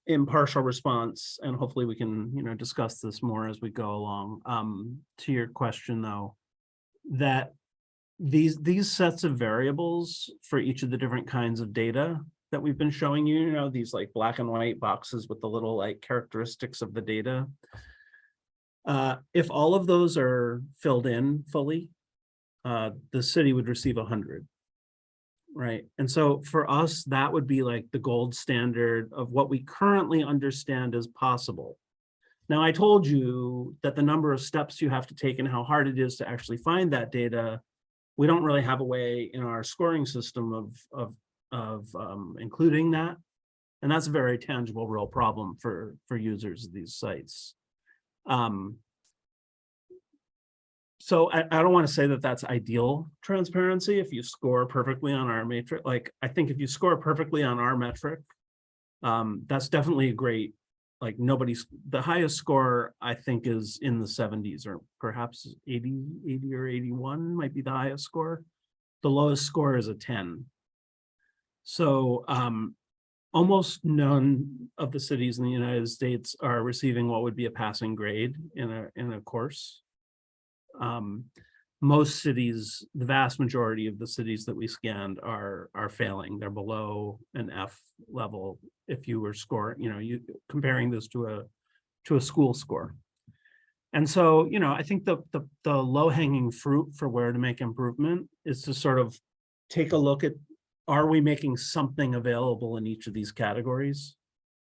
impartial response, and hopefully we can, you know, discuss this more as we go along. To your question though, that these sets of variables for each of the different kinds of data that we've been showing you, you know, these like black and white boxes with the little like characteristics of the data. If all of those are filled in fully, the city would receive 100. Right. And so for us, that would be like the gold standard of what we currently understand is possible. Now, I told you that the number of steps you have to take and how hard it is to actually find that data, we don't really have a way in our scoring system of including that. And that's a very tangible, real problem for users of these sites. So I don't want to say that that's ideal transparency if you score perfectly on our matrix. Like, I think if you score perfectly on our metric, that's definitely a great, like the highest score I think is in the 70s, or perhaps 80 or 81 might be the highest score. The lowest score is a 10. So almost none of the cities in the United States are receiving what would be a passing grade in a course. Most cities, the vast majority of the cities that we scanned are failing. They're below an F level if you were scoring, you know, you comparing this to a school score. And so, you know, I think the low-hanging fruit for where to make improvement is to sort of take a look at, are we making something available in each of these categories?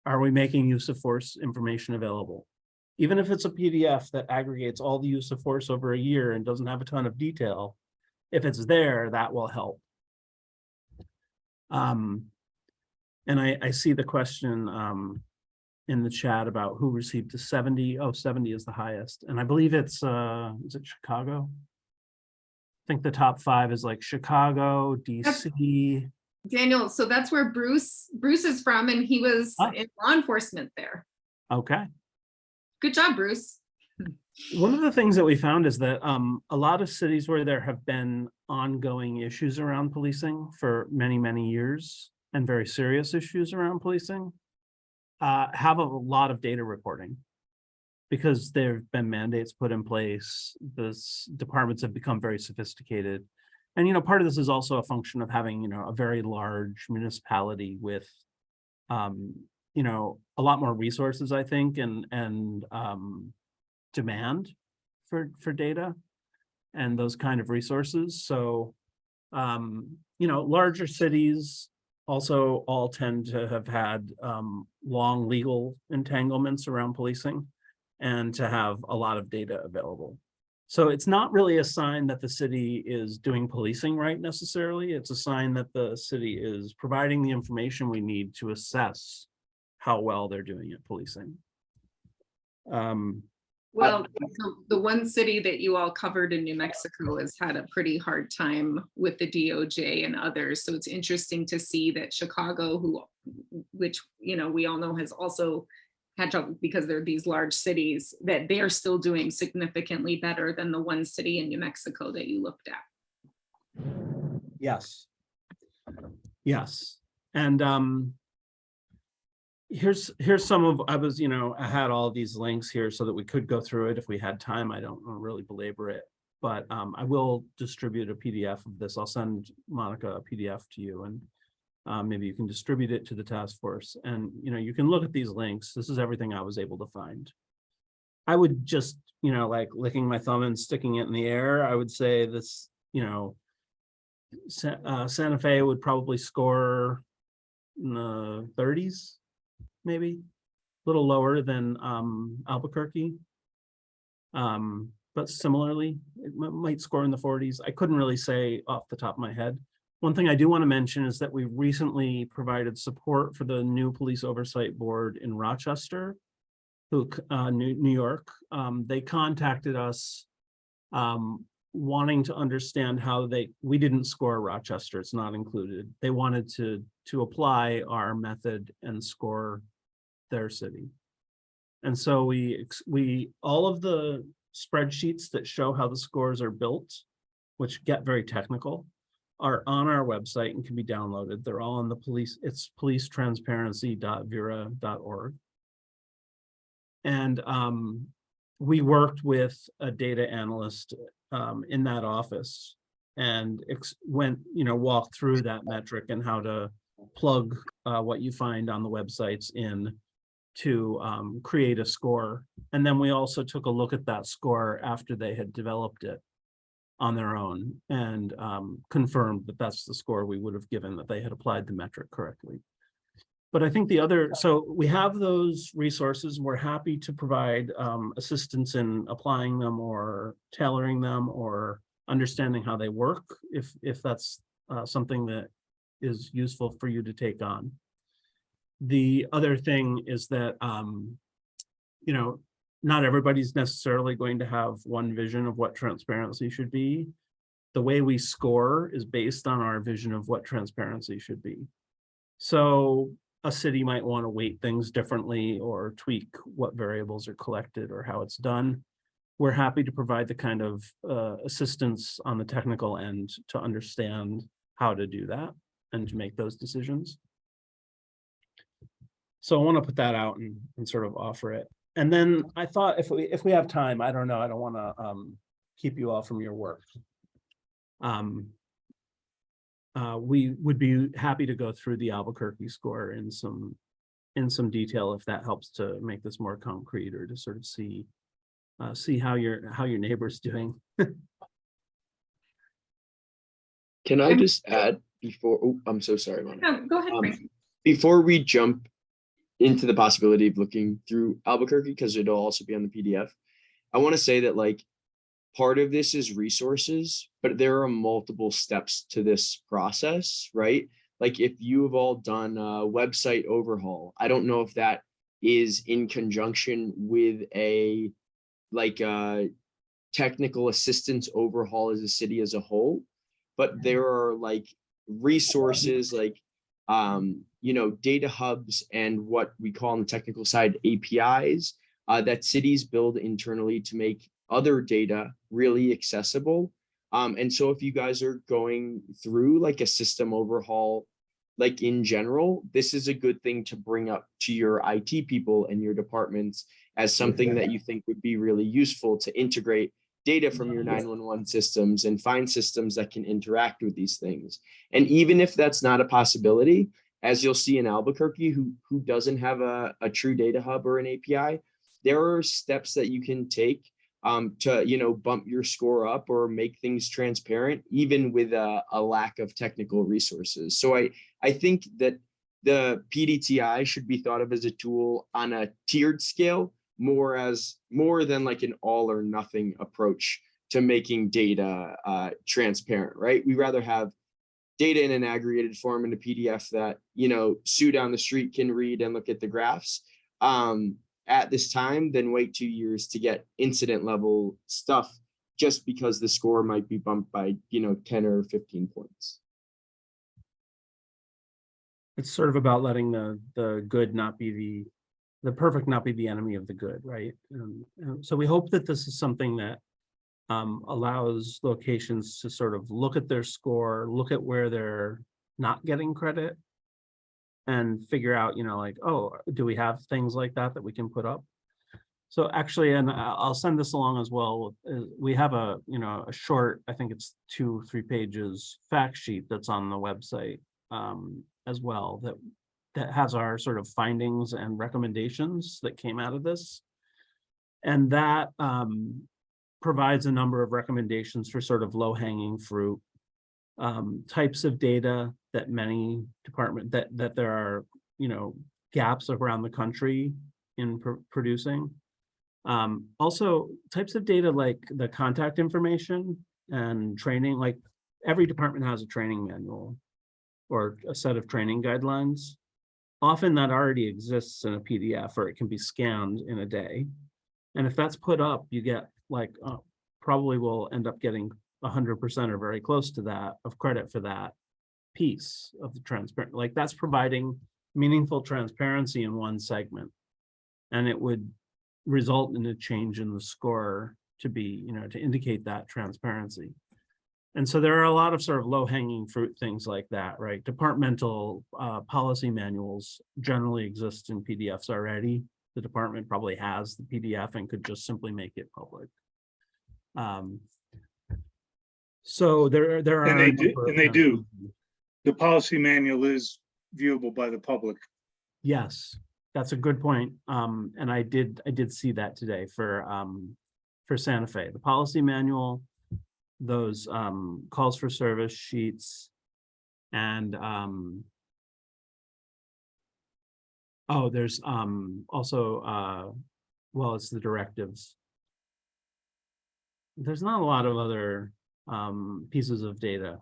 Are we making use of force information available? Even if it's a PDF that aggregates all the use of force over a year and doesn't have a ton of detail, if it's there, that will help. And I see the question in the chat about who received the 70. Oh, 70 is the highest. And I believe it's, is it Chicago? I think the top 5 is like Chicago, DC. Daniel, so that's where Bruce is from, and he was in law enforcement there. Okay. Good job, Bruce. One of the things that we found is that a lot of cities where there have been ongoing issues around policing for many, many years, and very serious issues around policing, have a lot of data reporting, because there have been mandates put in place. The departments have become very sophisticated. And, you know, part of this is also a function of having, you know, a very large municipality with, you know, a lot more resources, I think, and demand for data. and those kind of resources. So, you know, larger cities also all tend to have had long legal entanglements around policing and to have a lot of data available. So it's not really a sign that the city is doing policing right necessarily. It's a sign that the city is providing the information we need to assess how well they're doing at policing. Well, so the one city that you all covered in New Mexico has had a pretty hard time with the DOJ and others. So it's interesting to see that Chicago, which, you know, we all know has also had trouble because they're these large cities, that they are still doing significantly better than the one city in New Mexico that you looked at. Yes. Yes. And here's some of, I had all these links here so that we could go through it if we had time. I don't want to really belabor it, but I will distribute a PDF of this. I'll send Monica a PDF to you, and maybe you can distribute it to the task force. And, you know, you can look at these links. This is everything I was able to find. I would just, you know, like licking my thumb and sticking it in the air, I would say this, you know, Santa Fe would probably score in the 30s, maybe a little lower than Albuquerque. But similarly, it might score in the 40s. I couldn't really say off the top of my head. One thing I do want to mention is that we recently provided support for the new police oversight board in Rochester, New York. They contacted us wanting to understand how we didn't score Rochester, it's not included. They wanted to apply our method and score their city. And so we all of the spreadsheets that show how the scores are built, which get very technical, are on our website and can be downloaded. They're all on the it's policetransparency.vera.org. And we worked with a data analyst in that office and walked through that metric and how to plug what you find on the websites in to create a score. And then we also took a look at that score after they had developed it on their own and confirmed that that's the score we would have given, that they had applied the metric correctly. But I think so we have those resources. We're happy to provide assistance in applying them or tailoring them or understanding how they work if that's something that is useful for you to take on. The other thing is that, you know, not everybody's necessarily going to have one vision of what transparency should be. The way we score is based on our vision of what transparency should be. So a city might want to weight things differently or tweak what variables are collected or how it's done. We're happy to provide the kind of assistance on the technical end to understand how to do that and to make those decisions. So I want to put that out and sort of offer it. And then I thought if we have time, I don't know, I don't want to keep you all from your work. We would be happy to go through the Albuquerque score in some detail if that helps to make this more concrete or to sort of see how your neighbor's doing. Can I just add before? Oh, I'm so sorry, Monica. No, go ahead, Frank. Before we jump into the possibility of looking through Albuquerque, because it'll also be on the PDF, I want to say that like part of this is resources, but there are multiple steps to this process, right? Like if you have all done a website overhaul, I don't know if that is in conjunction with a technical assistance overhaul as a city as a whole, but there are like resources like data hubs and what we call on the technical side APIs that cities build internally to make other data really accessible. And so if you guys are going through like a system overhaul, like in general, this is a good thing to bring up to your IT people and your departments as something that you think would be really useful to integrate data from your 911 systems and find systems that can interact with these things. And even if that's not a possibility, as you'll see in Albuquerque, who doesn't have a true data hub or an API, there are steps that you can take to, bump your score up or make things transparent, even with a lack of technical resources. So I think that the PDTI should be thought of as a tool on a tiered scale, more than like an all or nothing approach to making data transparent, right? We rather have data in an aggregated form in a PDF that, Sue down the street can read and look at the graphs at this time than wait 2 years to get incident level stuff just because the score might be bumped by, 10 or 15 points. It's sort of about letting the good not be the perfect not be the enemy of the good, right? So we hope that this is something that allows locations to sort of look at their score, look at where they're not getting credit, and figure out, like, oh, do we have things like that we can put up? So actually, and I'll send this along as well. We have a short, I think it's 2-3 pages fact sheet that's on the website as well that has our sort of findings and recommendations that came out of this. And that provides a number of recommendations for sort of low-hanging fruit types of data that many that there are, gaps around the country in producing. Also types of data like the contact information and training, like every department has a training manual or a set of training guidelines. Often that already exists in a PDF or it can be scanned in a day. And if that's put up, you get like, probably will end up getting 100% or very close to that of credit for that piece of the transparent. Like that's providing meaningful transparency in one segment. And it would result in a change in the score to be, to indicate that transparency. And so there are a lot of sort of low-hanging fruit things like that, right? Departmental policy manuals generally exist in PDFs already. The department probably has the PDF and could just simply make it public. So there are. And they do. The policy manual is viewable by the public. Yes, that's a good point. And I did see that today for Santa Fe. The policy manual, those calls for service sheets, and there's also well, it's the directives. There's not a lot of other pieces of data.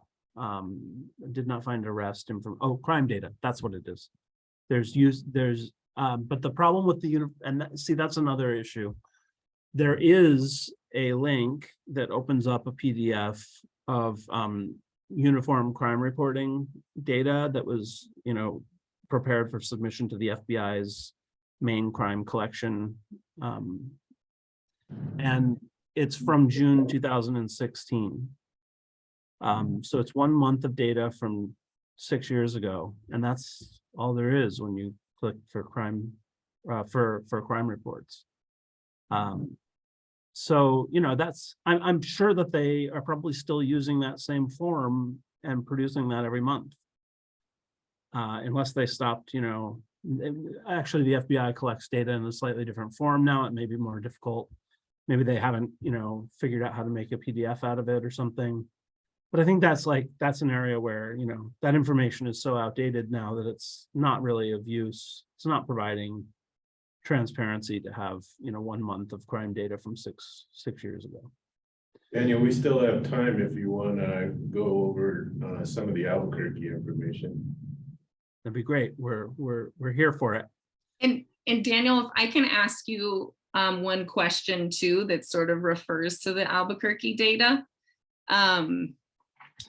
Did not find arrest info. Crime data. That's what it is. But the problem with see, that's another issue. There is a link that opens up a PDF of uniform crime reporting data that was, prepared for submission to the FBI's main crime collection. And it's from June 2016. So it's 1 month of data from 6 years ago, and that's all there is when you click for crime for crime reports. So that's I'm sure that they are probably still using that same form and producing that every month, unless they stopped. Actually, the FBI collects data in a slightly different form now. It may be more difficult. Maybe they haven't figured out how to make a PDF out of it or something. But I think that's an area where, that information is so outdated now that it's not really of use. It's not providing transparency to have, 1 month of crime data from six years ago. Daniel, we still have time if you want to go over some of the Albuquerque information. That'd be great. We're here for it. And Daniel, if I can ask you one question too, that sort of refers to the Albuquerque data.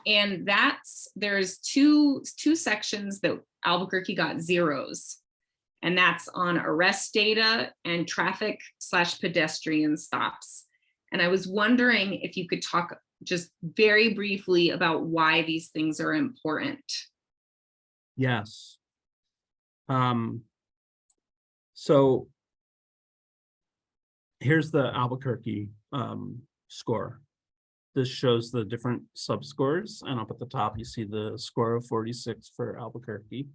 And there's two sections that Albuquerque got zeros, and that's on arrest data and traffic/pedestrian stops. And I was wondering if you could talk just very briefly about why these things are important. Yes. So here's the Albuquerque score. This shows the different subscores, and up at the top you see the score of 46 for Albuquerque.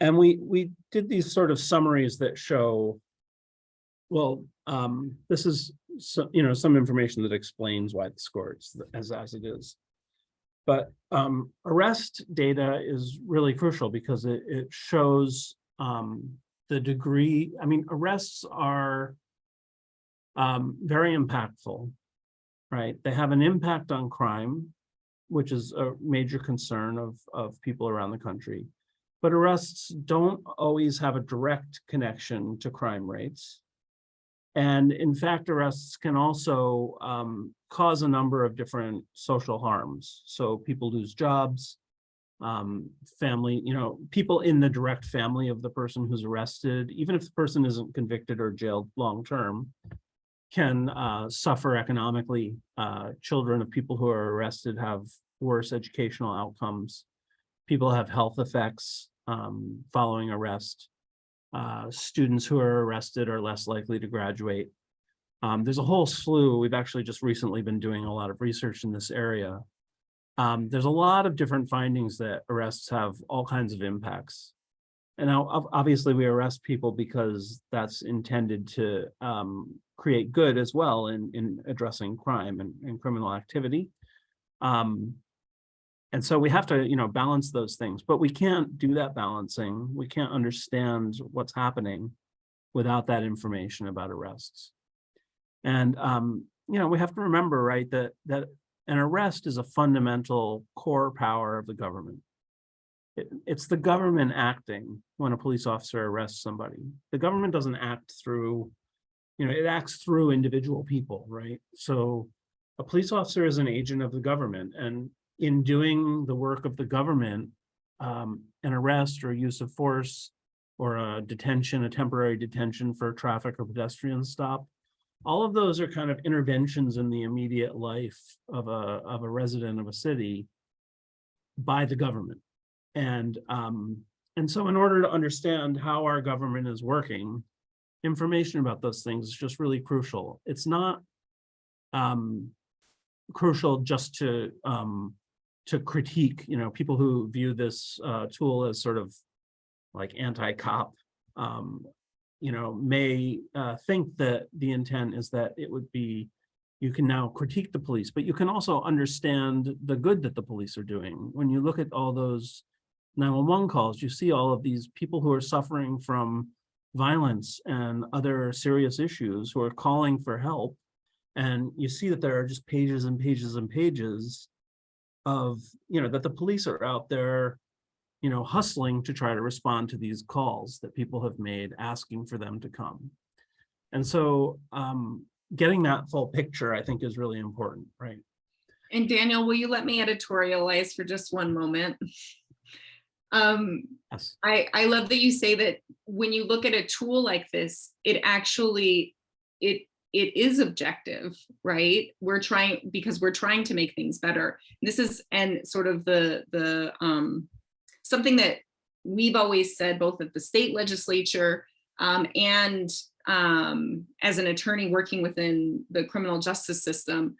And we did these sort of summaries that show Well, this is some information that explains why the score is as it is. But arrest data is really crucial because it shows the degree. I mean, arrests are very impactful, right? They have an impact on crime, which is a major concern of people around the country. But arrests don't always have a direct connection to crime rates. And in fact, arrests can also cause a number of different social harms. So people lose jobs, family, people in the direct family of the person who's arrested, even if the person isn't convicted or jailed long-term, can suffer economically. Children of people who are arrested have worse educational outcomes. People have health effects following arrest. Students who are arrested are less likely to graduate. There's a whole slew. We've actually just recently been doing a lot of research in this area. There's a lot of different findings that arrests have all kinds of impacts. And now, obviously, we arrest people because that's intended to create good as well in addressing crime and criminal activity. And so we have to, balance those things, but we can't do that balancing. We can't understand what's happening without that information about arrests. And, we have to remember, right, that an arrest is a fundamental core power of the government. It's the government acting when a police officer arrests somebody. The government doesn't act through, it acts through individual people, right? So a police officer is an agent of the government, and in doing the work of the government, an arrest or use of force or a temporary detention for traffic or pedestrian stop, all of those are kind of interventions in the immediate life of a resident of a city by the government. And so in order to understand how our government is working, information about those things is just really crucial. It's not crucial just to critique, people who view this tool as sort of like anti-cop, may think that the intent is that it would be, you can now critique the police, but you can also understand the good that the police are doing. When you look at all those 911 calls, you see all of these people who are suffering from violence and other serious issues who are calling for help. And you see that there are just pages and pages and pages of, that the police are out there, hustling to try to respond to these calls that people have made asking for them to come. And so getting that full picture, I think, is really important, right? And Daniel, will you let me editorialize for just one moment? Yes. I love that you say that when you look at a tool like this, it actually, it is objective, right? We're trying to make things better. This is, and sort of the something that we've always said, both at the state legislature and as an attorney working within the criminal justice system,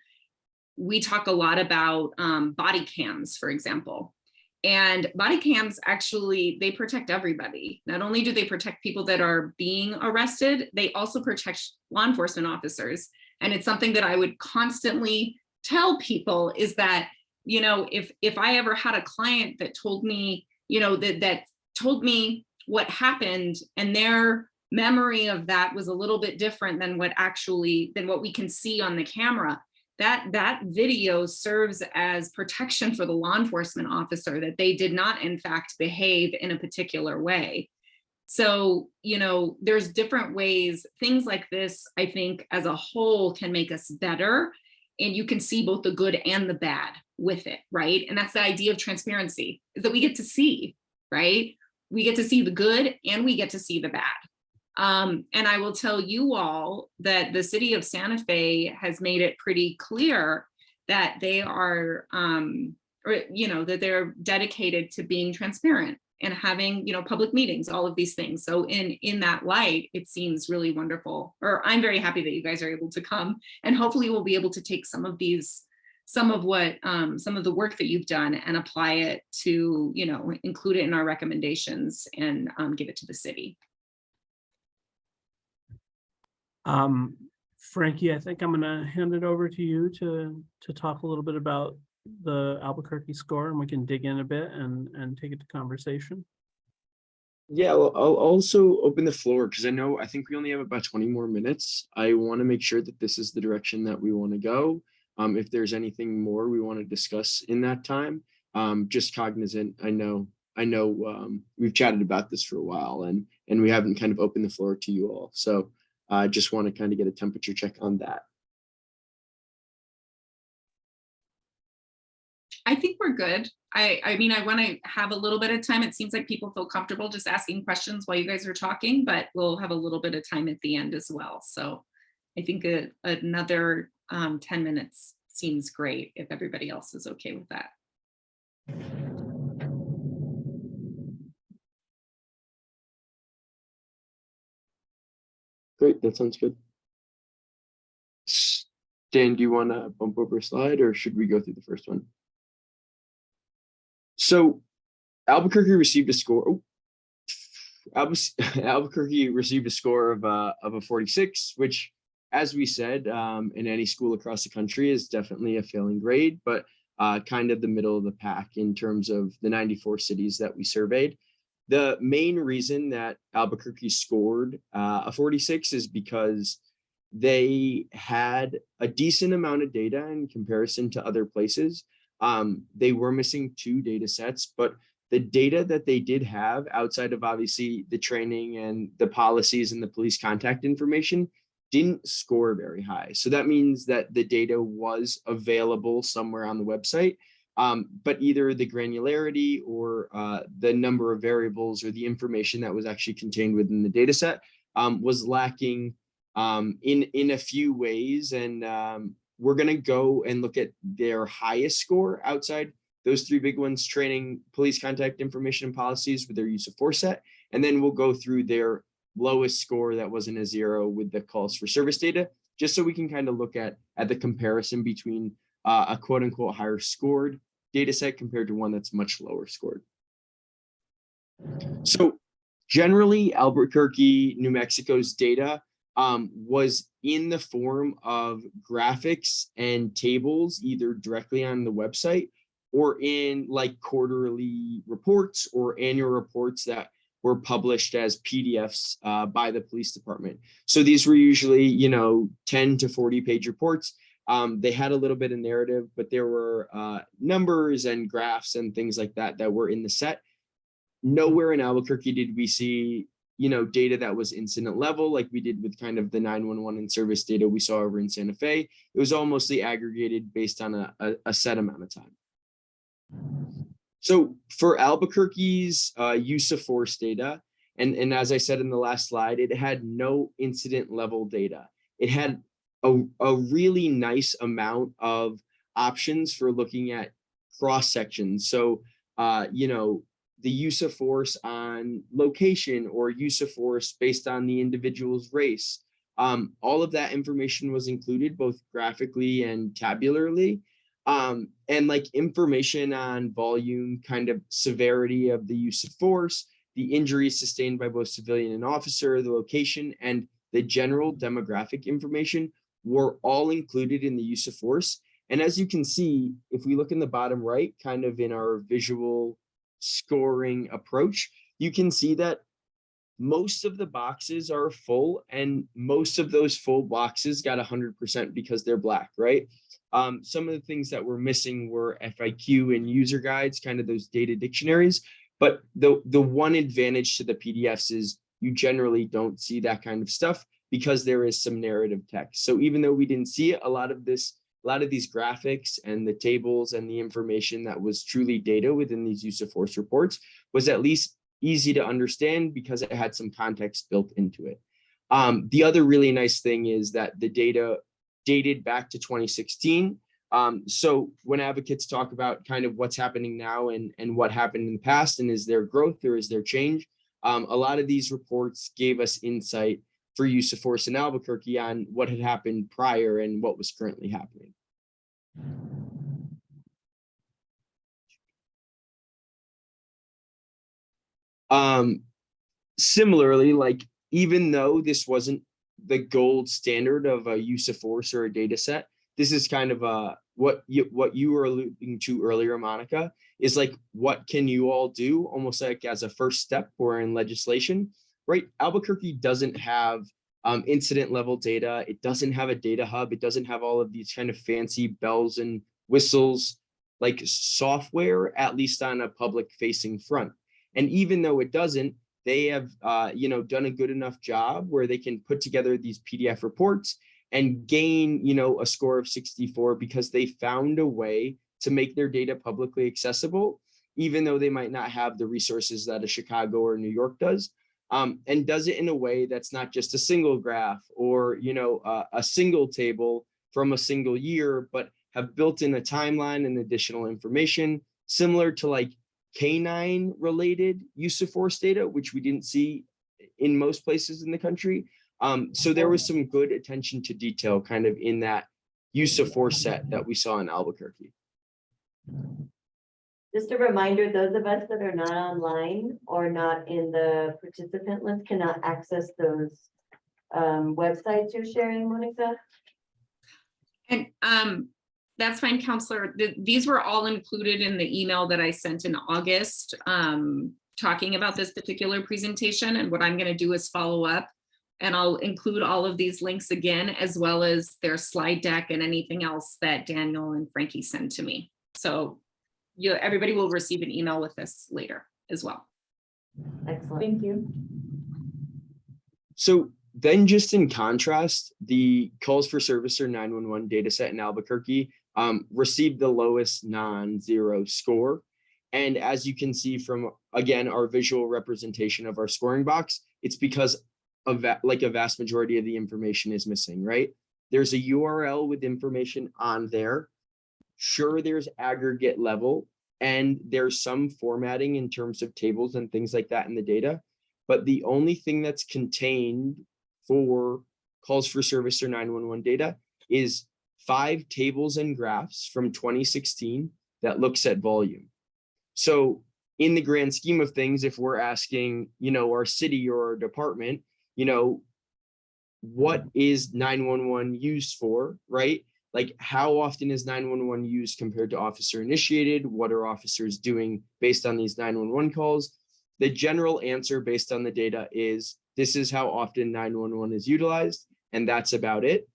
we talk a lot about body cams, for example. And body cams actually, they protect everybody. Not only do they protect people that are being arrested, they also protect law enforcement officers. And it's something that I would constantly tell people is that, if I ever had a client that told me, that told me what happened and their memory of that was a little bit different than what we can see on the camera, that video serves as protection for the law enforcement officer, that they did not in fact behave in a particular way. So, there's different ways. Things like this, I think as a whole, can make us better. And you can see both the good and the bad with it, right? And that's the idea of transparency, is that we get to see, right? We get to see the good and we get to see the bad. And I will tell you all that the city of Santa Fe has made it pretty clear that they are, that they're dedicated to being transparent and having, public meetings, all of these things. So in that light, it seems really wonderful, or I'm very happy that you guys are able to come, and hopefully we'll be able to take some of the work that you've done and apply it to, include it in our recommendations and give it to the city. Frankie, I think I'm gonna hand it over to you to talk a little bit about the Albuquerque score, and we can dig in a bit and take it to conversation. Yeah, well, I'll also open the floor because I think we only have about 20 more minutes. I want to make sure that this is the direction that we want to go. If there's anything more we want to discuss in that time, just cognizant. I know we've chatted about this for a while and we haven't kind of opened the floor to you all. So I just want to kind of get a temperature check on that. I think we're good. I mean, I want to have a little bit of time. It seems like people feel comfortable just asking questions while you guys are talking, but we'll have a little bit of time at the end as well. So I think another 10 minutes seems great if everybody else is okay with that. Great, that sounds good. Dan, do you want to bump over a slide or should we go through the first one? So Albuquerque received a score. Albuquerque received a score of a 46, which, as we said, in any school across the country is definitely a failing grade, but kind of the middle of the pack in terms of the 94 cities that we surveyed. The main reason that Albuquerque scored a 46 is because they had a decent amount of data in comparison to other places. They were missing 2 data sets, but the data that they did have outside of obviously the training and the policies and the police contact information didn't score very high. So that means that the data was available somewhere on the website, but either the granularity or the number of variables or the information that was actually contained within the data set was lacking in a few ways. And we're going to go and look at their highest score outside those 3 big ones: training, police contact information and policies with their use of force set. And then we'll go through their lowest score that wasn't a 0 with the calls for service data, just so we can kind of look at the comparison between a quote unquote higher scored data set compared to one that's much lower scored. So generally, Albuquerque, New Mexico's data was in the form of graphics and tables, either directly on the website or in like quarterly reports or annual reports that were published as PDFs by the police department. So these were usually, 10 to 40 page reports. They had a little bit of narrative, but there were numbers and graphs and things like that were in the set. Nowhere in Albuquerque did we see, data that was incident level, like we did with kind of the 911 and service data we saw over in Santa Fe. It was all mostly aggregated based on a set amount of time. So for Albuquerque's use of force data, and as I said in the last slide, it had no incident level data. It had a really nice amount of options for looking at cross sections. So, the use of force on location or use of force based on the individual's race. All of that information was included both graphically and tabularly. And like information on volume, kind of severity of the use of force, the injuries sustained by both civilian and officer, the location, and the general demographic information were all included in the use of force. And as you can see, if we look in the bottom right, kind of in our visual scoring approach, you can see that most of the boxes are full, and most of those full boxes got 100% because they're black, right? Some of the things that were missing were FIQ and user guides, kind of those data dictionaries. But the one advantage to the PDFs is you generally don't see that kind of stuff because there is some narrative text. So even though we didn't see it, a lot of these graphics and the tables and the information that was truly data within these use of force reports was at least easy to understand because it had some context built into it. The other really nice thing is that the data dated back to 2016. So when advocates talk about kind of what's happening now and what happened in the past and is there growth or is there change, a lot of these reports gave us insight for use of force in Albuquerque on what had happened prior and what was currently happening. Similarly, like even though this wasn't the gold standard of a use of force or a data set. This is kind of what you were alluding to earlier, Monica, is like, what can you all do almost like as a first step or in legislation, right? Albuquerque doesn't have incident level data. It doesn't have a data hub. It doesn't have all of these kind of fancy bells and whistles like software, at least on a public facing front. And even though it doesn't, they have done a good enough job where they can put together these PDF reports and gain a score of 64 because they found a way to make their data publicly accessible, even though they might not have the resources that a Chicago or New York does, and does it in a way that's not just a single graph or a single table from a single year, but have built in a timeline and additional information similar to like canine related use of force data, which we didn't see in most places in the country. So there was some good attention to detail kind of in that use of force set that we saw in Albuquerque. Just a reminder, those of us that are not online or not in the participant list cannot access those websites you're sharing, Monica. And that's fine, Counselor. These were all included in the email that I sent in August, talking about this particular presentation. And what I'm going to do is follow up, and I'll include all of these links again, as well as their slide deck and anything else that Daniel and Frankie send to me. So everybody will receive an email with this later as well. Excellent. Thank you. So then just in contrast, the calls for service or 911 data set in Albuquerque received the lowest non-zero score. And as you can see from, again, our visual representation of our scoring box, it's because of like a vast majority of the information is missing, right? There's a URL with information on there. Sure, there's aggregate level and there's some formatting in terms of tables and things like that in the data. But the only thing that's contained for calls for service or 911 data is 5 tables and graphs from 2016 that looks at volume. So in the grand scheme of things, if we're asking, our city or our department, what is 911 used for, right? Like how often is 911 used compared to officer initiated? What are officers doing based on these 911 calls? The general answer based on the data is this is how often 911 is utilized, and that's about it.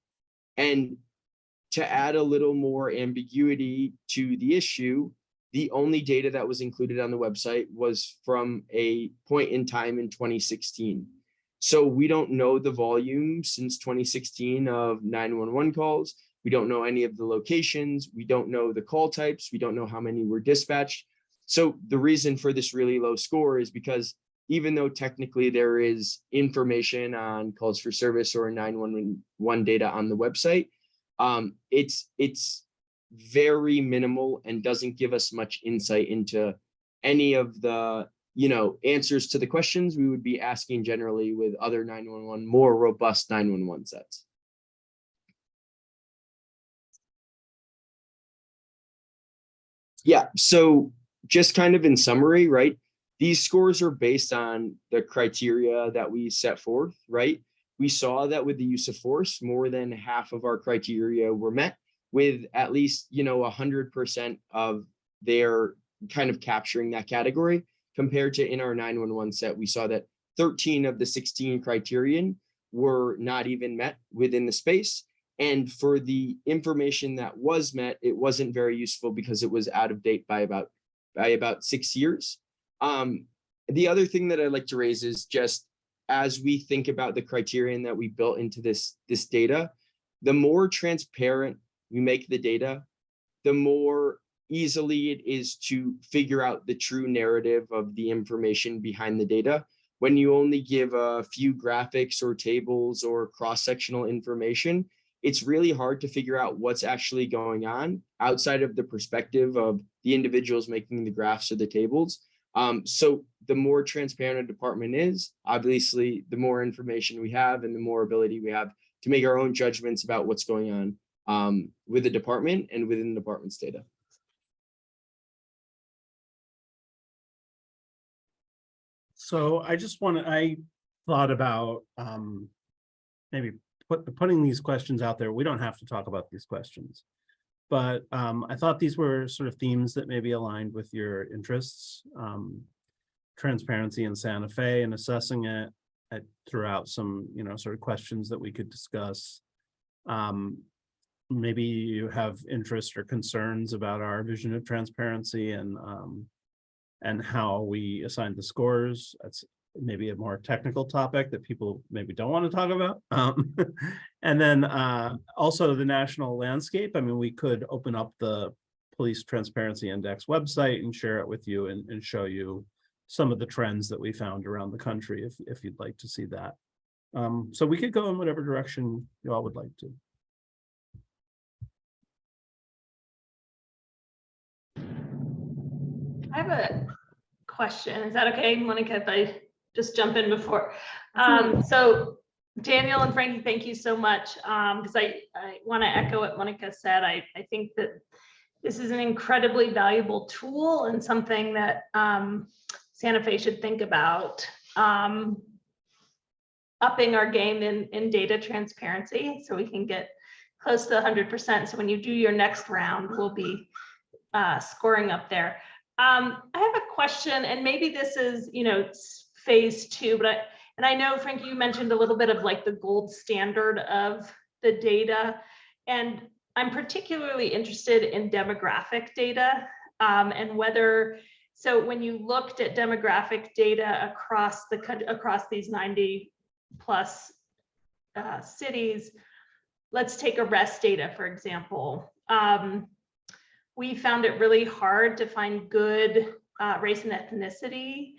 And to add a little more ambiguity to the issue, the only data that was included on the website was from a point in time in 2016. So we don't know the volume since 2016 of 911 calls. We don't know any of the locations. We don't know the call types. We don't know how many were dispatched. So the reason for this really low score is because even though technically there is information on calls for service or 911 data on the website, it's very minimal and doesn't give us much insight into any of the answers to the questions we would be asking generally with other 911 more robust 911 sets. Yeah, so just kind of in summary, right? These scores are based on the criteria that we set forth, right? We saw that with the use of force, more than half of our criteria were met, with at least 100% of their kind of capturing that category, compared to in our 911 set, we saw that 13 of the 16 criterion were not even met within the space. And for the information that was met, it wasn't very useful because it was out of date by about 6 years. The other thing that I'd like to raise is just as we think about the criterion that we built into this data, the more transparent we make the data, the more easily it is to figure out the true narrative of the information behind the data. When you only give a few graphics or tables or cross-sectional information, it's really hard to figure out what's actually going on outside of the perspective of the individuals making the graphs or the tables. So the more transparent a department is, obviously, the more information we have and the more ability we have to make our own judgments about what's going on with the department and within the department's data. So I thought about maybe putting these questions out there. We don't have to talk about these questions. But I thought these were sort of themes that maybe aligned with your interests. Transparency in Santa Fe and assessing it. I threw out some, sort of questions that we could discuss. Maybe you have interest or concerns about our vision of transparency and how we assign the scores. That's maybe a more technical topic that people maybe don't want to talk about. And then also the national landscape. I mean, we could open up the Police Transparency Index website and share it with you and show you some of the trends that we found around the country if you'd like to see that. So we could go in whatever direction you all would like to. I have a question. Is that okay, Monica, if I just jump in before? So Daniel and Frankie, thank you so much. Because I want to echo what Monica said. I think that this is an incredibly valuable tool and something that Santa Fe should think about upping our game in data transparency so we can get close to 100%. So when you do your next round, we'll be scoring up there. I have a question, and maybe this is, phase 2, but I know, Frankie, you mentioned a little bit of like the gold standard of the data, and I'm particularly interested in demographic data and whether, so when you looked at demographic data across the country, across these 90 plus cities, let's take arrest data, for example. We found it really hard to find good race and ethnicity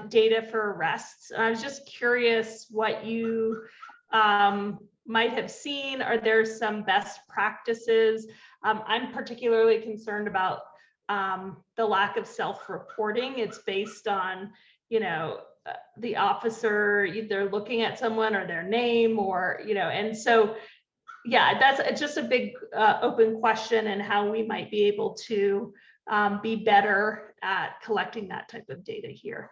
data for arrests. And I was just curious what you might have seen. Are there some best practices? I'm particularly concerned about the lack of self-reporting. It's based on, the officer either looking at someone or their name or, and so, yeah, it's just a big open question and how we might be able to be better at collecting that type of data here.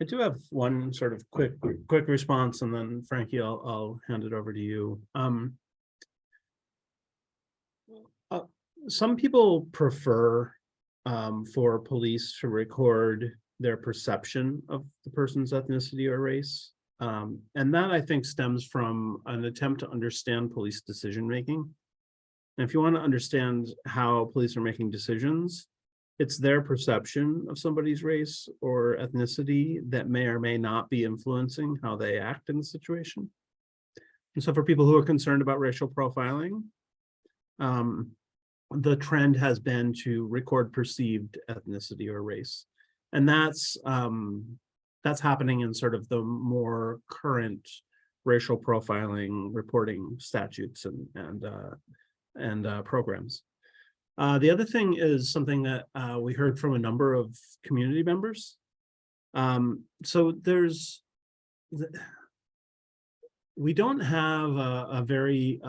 I do have one sort of quick response, and then Frankie, I'll hand it over to you. Some people prefer for police to record their perception of the person's ethnicity or race. And that, I think, stems from an attempt to understand police decision-making. And if you want to understand how police are making decisions, it's their perception of somebody's race or ethnicity that may or may not be influencing how they act in the situation. And so for people who are concerned about racial profiling, the trend has been to record perceived ethnicity or race. And that's happening in sort of the more current racial profiling reporting statutes and programs. The other thing is something that we heard from a number of community members. So we don't have a very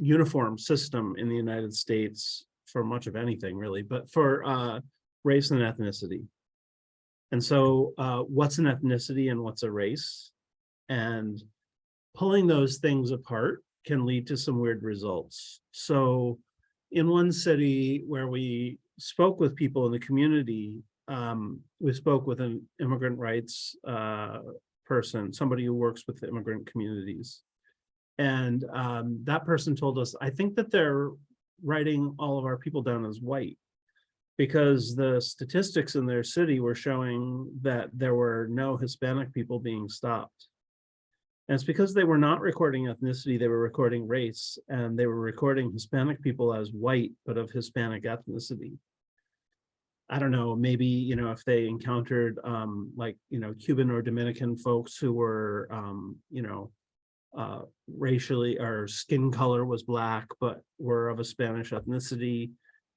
uniform system in the United States for much of anything, really, but for race and ethnicity. And so what's an ethnicity and what's a race? And pulling those things apart can lead to some weird results. So in one city where we spoke with people in the community, we spoke with an immigrant rights person, somebody who works with the immigrant communities. And that person told us, I think that they're writing all of our people down as white, because the statistics in their city were showing that there were no Hispanic people being stopped. And it's because they were not recording ethnicity, they were recording race, and they were recording Hispanic people as white, but of Hispanic ethnicity. I don't know, maybe, if they encountered Cuban or Dominican folks who were, racially or skin color was black, but were of a Spanish ethnicity,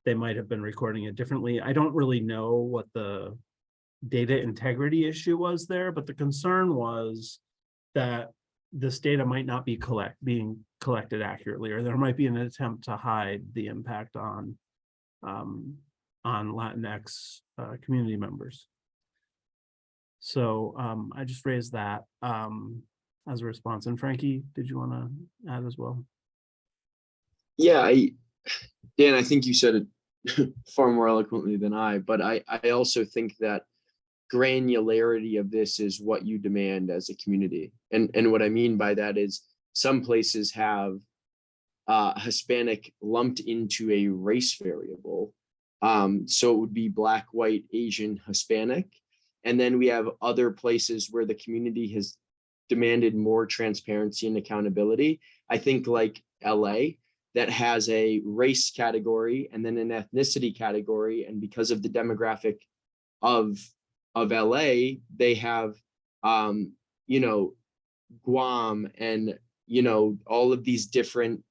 they might have been recording it differently. I don't really know what the data integrity issue was there, but the concern was that this data might not be being collected accurately, or there might be an attempt to hide the impact on Latinx community members. So I just raised that as a response. And Frankie, did you want to add as well? Yeah, Dan, I think you said it far more eloquently than I, but I also think that granularity of this is what you demand as a community. And what I mean by that is some places have Hispanic lumped into a race variable. So it would be Black, white, Asian, Hispanic. And then we have other places where the community has demanded more transparency and accountability. I think like LA, that has a race category and then an ethnicity category. And because of the demographic of LA, they have, you know, Guam and, you know, all of these different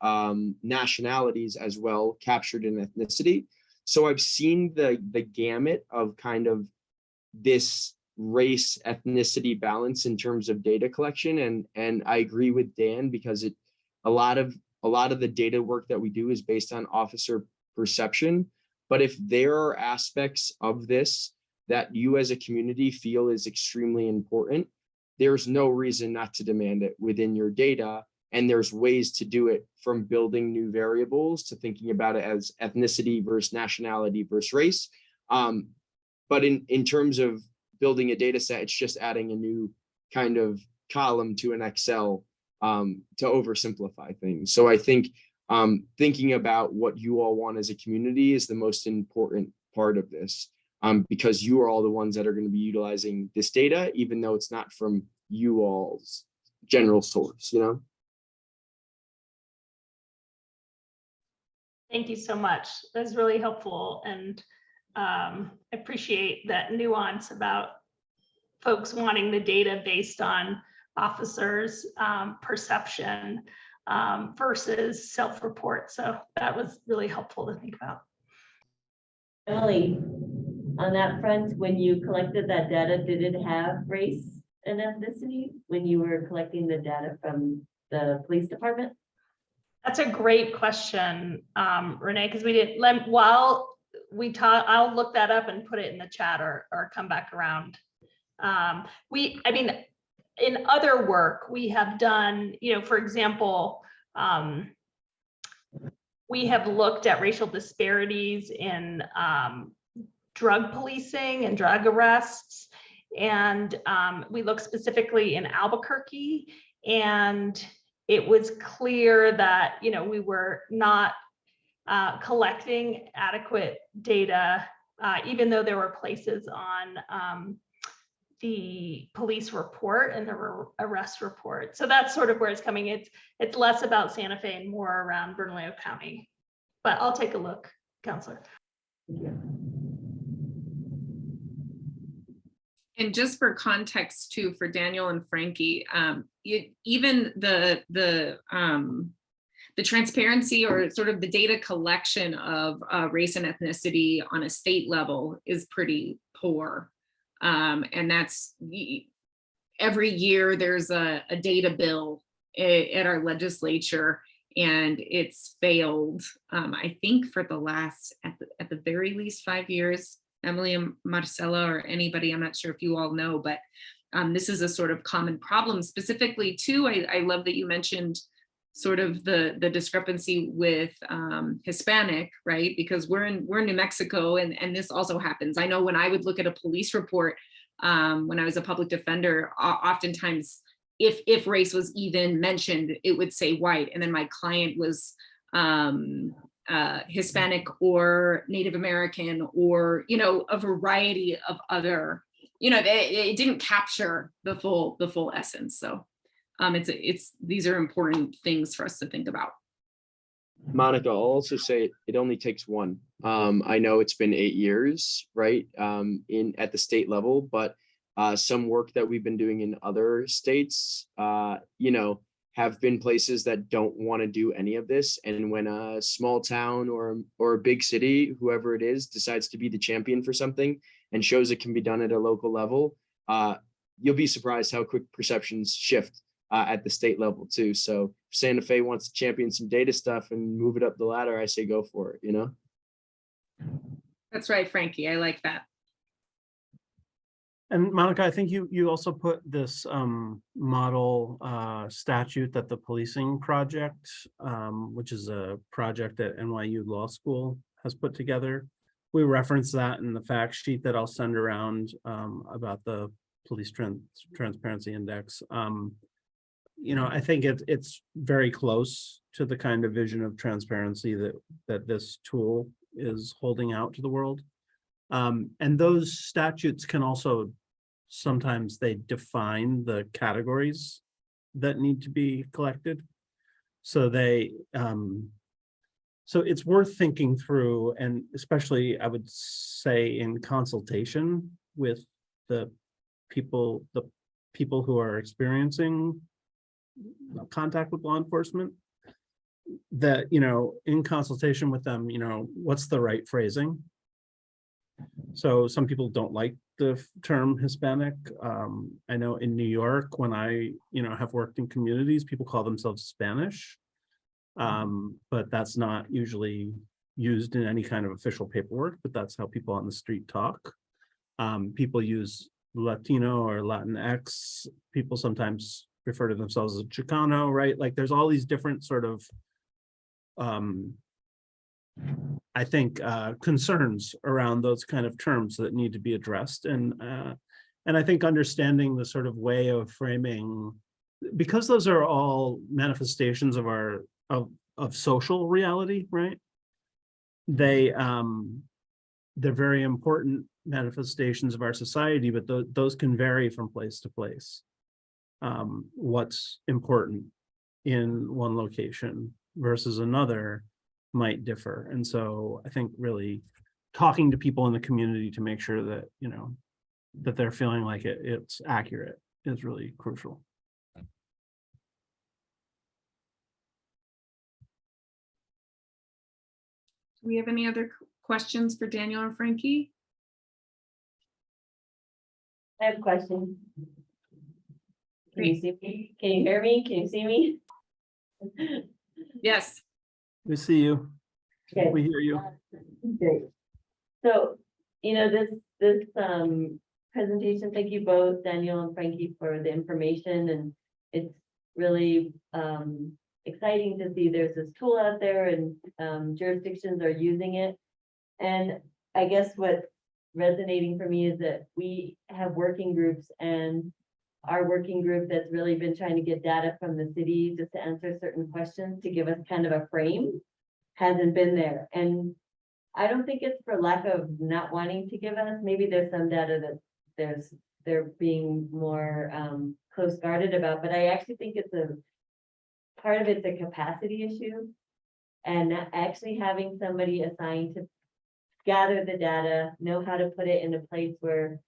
nationalities as well captured in ethnicity. So I've seen the gamut of kind of this race ethnicity balance in terms of data collection. And I agree with Dan because a lot of the data work that we do is based on officer perception. But if there are aspects of this that you as a community feel is extremely important, there's no reason not to demand it within your data. And there's ways to do it, from building new variables to thinking about it as ethnicity versus nationality versus race. But in terms of building a data set, it's just adding a new kind of column to an Excel to oversimplify things. So I think thinking about what you all want as a community is the most important part of this, because you are all the ones that are going to be utilizing this data, even though it's not from you all's general source, you know? Thank you so much. That's really helpful, and appreciate that nuance about folks wanting the data based on officers' perception versus self-report. So that was really helpful to think about. Emily, on that front, when you collected that data, did it have race and ethnicity when you were collecting the data from the police department? That's a great question, Renee, because we didn't, while we taught, I'll look that up and put it in the chat or come back around. I mean, in other work we have done, you know, for example, we have looked at racial disparities in drug policing and drug arrests. And we looked specifically in Albuquerque, and it was clear that, you know, we were not collecting adequate data, even though there were places on the police report and the arrest report. So that's sort of where it's coming. It's less about Santa Fe and more around Bernalillo County. But I'll take a look, Counselor. And just for context too, for Daniel and Frankie, even the transparency or sort of the data collection of race and ethnicity on a state level is pretty poor. And that's every year there's a data bill at our legislature, and it's failed, I think for the last, at the very least 5 years. Emily and Marcella or anybody, I'm not sure if you all know, but this is a sort of common problem. Specifically too, I love that you mentioned sort of the discrepancy with Hispanic, right? Because we're in New Mexico, and this also happens. I know when I would look at a police report, when I was a public defender, oftentimes if race was even mentioned, it would say white, and then my client was Hispanic or Native American, or, you know, a variety of other, you know, it didn't capture the full essence. So these are important things for us to think about. Monica, I'll also say it only takes one. I know it's been 8 years, right, at the state level, but some work that we've been doing in other states, you know, have been places that don't want to do any of this. And when a small town or a big city, whoever it is, decides to be the champion for something and shows it can be done at a local level, you'll be surprised how quick perceptions shift at the state level too. So if Santa Fe wants to champion some data stuff and move it up the ladder, I say go for it, you know? That's right, Frankie, I like that. And Monica, I think you also put this model statute that the policing project, which is a project that NYU Law School has put together. We reference that in the fact sheet that I'll send around about the Police Transparency Index. You know, I think it's very close to the kind of vision of transparency that this tool is holding out to the world. And those statutes can also, sometimes they define the categories that need to be collected. So so it's worth thinking through, and especially I would say in consultation with the people who are experiencing contact with law enforcement, that, you know, in consultation with them, you know, what's the right phrasing? So some people don't like the term Hispanic. I know in New York, when I, you know, have worked in communities, people call themselves Spanish. But that's not usually used in any kind of official paperwork, but that's how people on the street talk. People use Latino or Latinx. People sometimes refer to themselves as Chicano, right? Like there's all these different sort of, I think, concerns around those kind of terms that need to be addressed. And I think understanding the sort of way of framing, because those are all manifestations of our of social reality, right? They're very important manifestations of our society, but those can vary from place to place. What's important in one location versus another might differ. And so I think really talking to people in the community to make sure that, you know, that they're feeling like it's accurate is really crucial. Do we have any other questions for Daniel or Frankie? I have a question. Can you see me? Can you hear me? Can you see me? Yes. We see you. Okay. We hear you. Great. So, you know, this presentation, thank you both, Daniel and Frankie, for the information, and it's really exciting to see there's this tool out there and jurisdictions are using it. And I guess what's resonating for me is that we have working groups, and our working group that's really been trying to get data from the city just to answer certain questions to give us kind of a frame hasn't been there. And I don't think it's for lack of not wanting to give us, maybe there's some data that they're being more close guarded about, but I actually think it's part of it's a capacity issue. And actually having somebody assigned to gather the data, know how to put it in a place where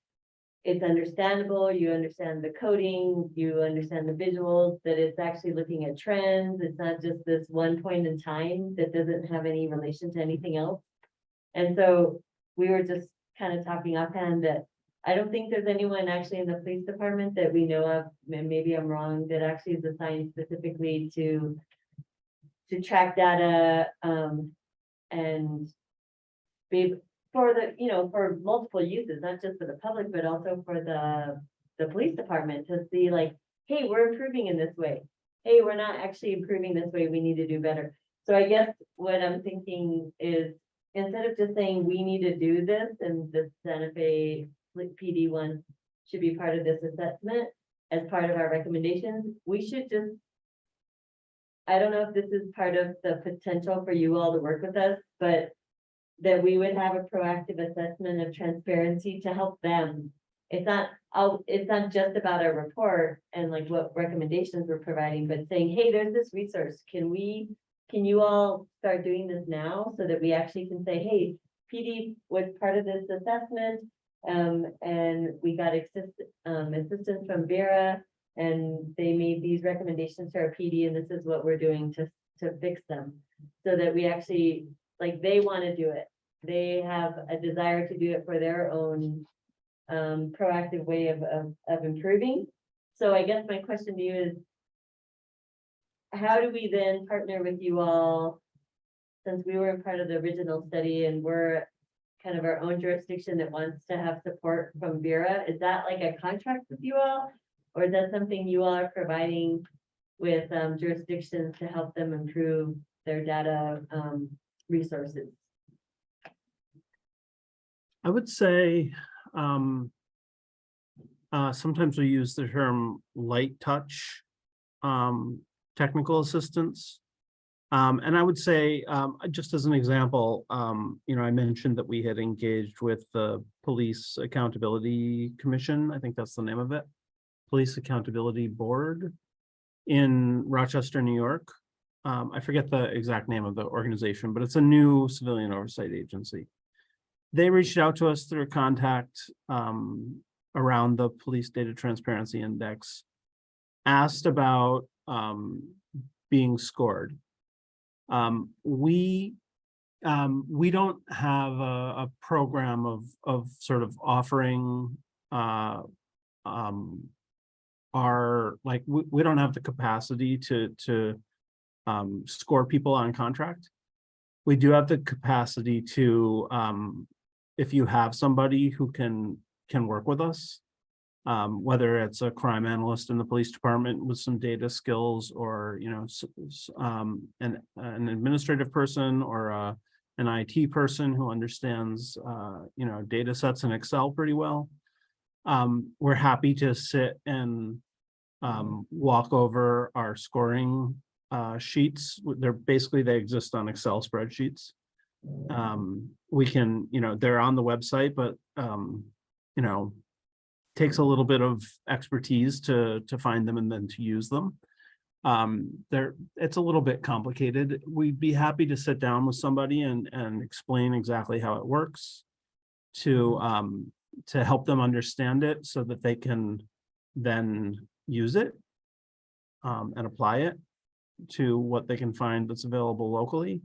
it's understandable, you understand the coding, you understand the visuals, that it's actually looking at trends. It's not just this one point in time that doesn't have any relation to anything else. And so we were just kind of talking offhand that I don't think there's anyone actually in the police department that we know of, and maybe I'm wrong, that actually is assigned specifically to track data and be for the, you know, for multiple uses, not just for the public, but also for the police department to see like, hey, we're improving in this way. Hey, we're not actually improving this way. We need to do better. So I guess what I'm thinking is, instead of just saying we need to do this and the Santa Fe PD one should be part of this assessment as part of our recommendations, we should just, I don't know if this is part of the potential for you all to work with us, but that we would have a proactive assessment of transparency to help them. It's not just about our report and like what recommendations we're providing, but saying, hey, there's this resource. Can you all start doing this now so that we actually can say, hey, PD was part of this assessment, and we got assistance from Vera, and they made these recommendations to our PD, and this is what we're doing to fix them, so that we actually, like, they want to do it. They have a desire to do it for their own proactive way of improving. So I guess my question to you is, how do we then partner with you all, since we were part of the original study and we're kind of our own jurisdiction that wants to have support from Vera, is that like a contract with you all? Or is that something you all are providing with jurisdictions to help them improve their data resources? I would say, sometimes we use the term light touch, technical assistance. And I would say, just as an example, I mentioned that we had engaged with the Police Accountability Commission. I think that's the name of it. Police Accountability Board in Rochester, New York. I forget the exact name of the organization, but it's a new civilian oversight agency. They reached out to us through a contact around the Police Data Transparency Index, asked about being scored. We don't have a program of sort of offering we don't have the capacity to score people on contract. We do have the capacity to, if you have somebody who can work with us, whether it's a crime analyst in the police department with some data skills, or an administrative person, or an IT person who understands data sets in Excel pretty well. We're happy to sit and walk over our scoring sheets. They exist on Excel spreadsheets. We can, they're on the website, but takes a little bit of expertise to find them and then to use them. It's a little bit complicated. We'd be happy to sit down with somebody and explain exactly how it works, to help them understand it so that they can then use it and apply it to what they can find that's available locally.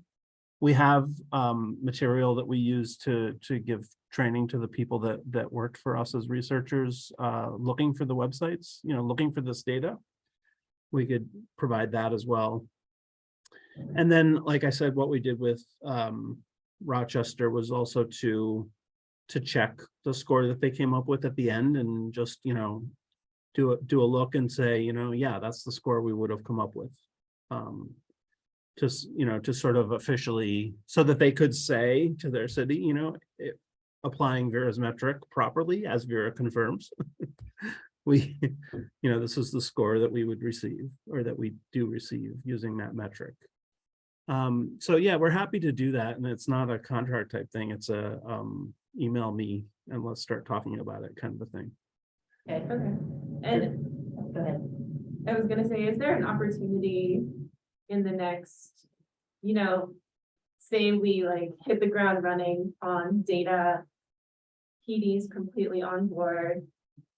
We have material that we use to give training to the people that worked for us as researchers, looking for the websites, looking for this data. We could provide that as well. And then, like I said, what we did with Rochester was also to check the score that they came up with at the end, and just do a look and say, yeah, that's the score we would have come up with. To sort of officially, so that they could say to their city, applying Vera's metric properly, as Vera confirms, this is the score that we would receive, or that we do receive using that metric. So yeah, we're happy to do that, and it's not a contract type thing. It's a email me and let's start talking about it kind of a thing. Okay, Okay. And go ahead. I was gonna say, is there an opportunity in the next, say we like hit the ground running on data, PD's completely on board,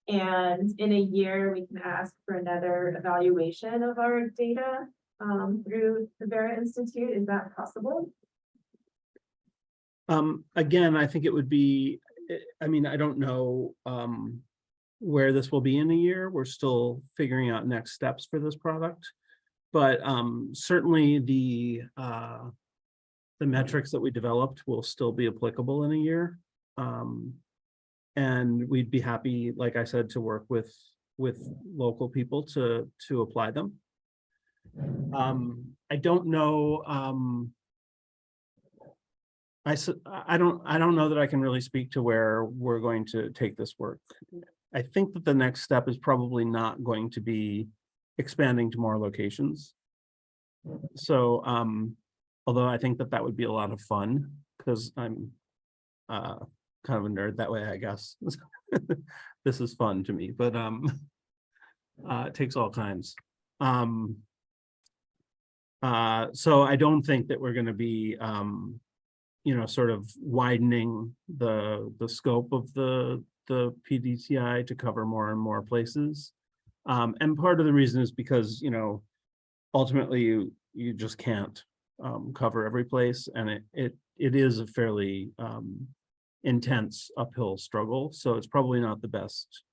and in a year we can ask for another evaluation of our data through the Vera Institute? Is that possible? Again, I think it would be, I don't know where this will be in a year. We're still figuring out next steps for this product. But certainly the metrics that we developed will still be applicable in a year. And we'd be happy, like I said, to work with local people to apply them. I don't know. I don't know that I can really speak to where we're going to take this work. I think that the next step is probably not going to be expanding to more locations. So, although I think that would be a lot of fun, because I'm kind of a nerd that way, I guess. This is fun to me, but it takes all kinds. So I don't think that we're going to be sort of widening the scope of the PDTI to cover more and more places. And part of the reason is because, ultimately you just can't cover every place, and it is a fairly intense uphill struggle. So it's probably not the best,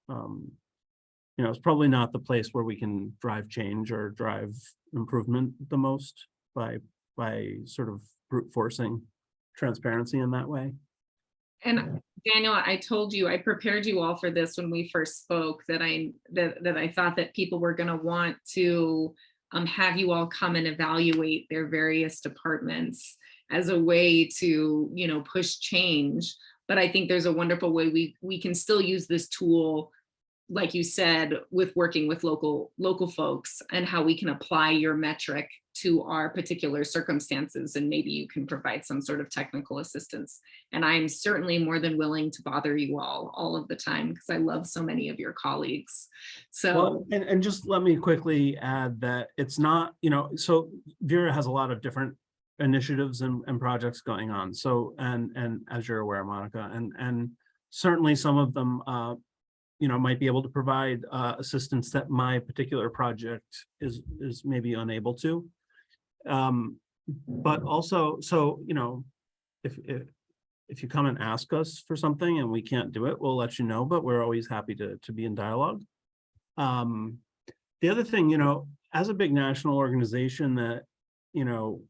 it's probably not the place where we can drive change or drive improvement the most by sort of brute forcing transparency in that way. And Daniel, I told you, I prepared you all for this when we first spoke, that I thought that people were going to want to have you all come and evaluate their various departments as a way to, you know, push change. But I think there's a wonderful way we can still use this tool, like you said, with working with local folks, and how we can apply your metric to our particular circumstances, and maybe you can provide some sort of technical assistance. And I'm certainly more than willing to bother you all of the time, because I love so many of your colleagues. So Well, and just let me quickly add that it's not, you know, so Vera has a lot of different initiatives and projects going on. So, and as you're aware, Monica, and certainly some of them, you know, might be able to provide assistance that my particular project is maybe unable to. But also, so, you know, if you come and ask us for something and we can't do it, we'll let you know, but we're always happy to be in dialogue. The other thing, you know, as a big national organization that, you know,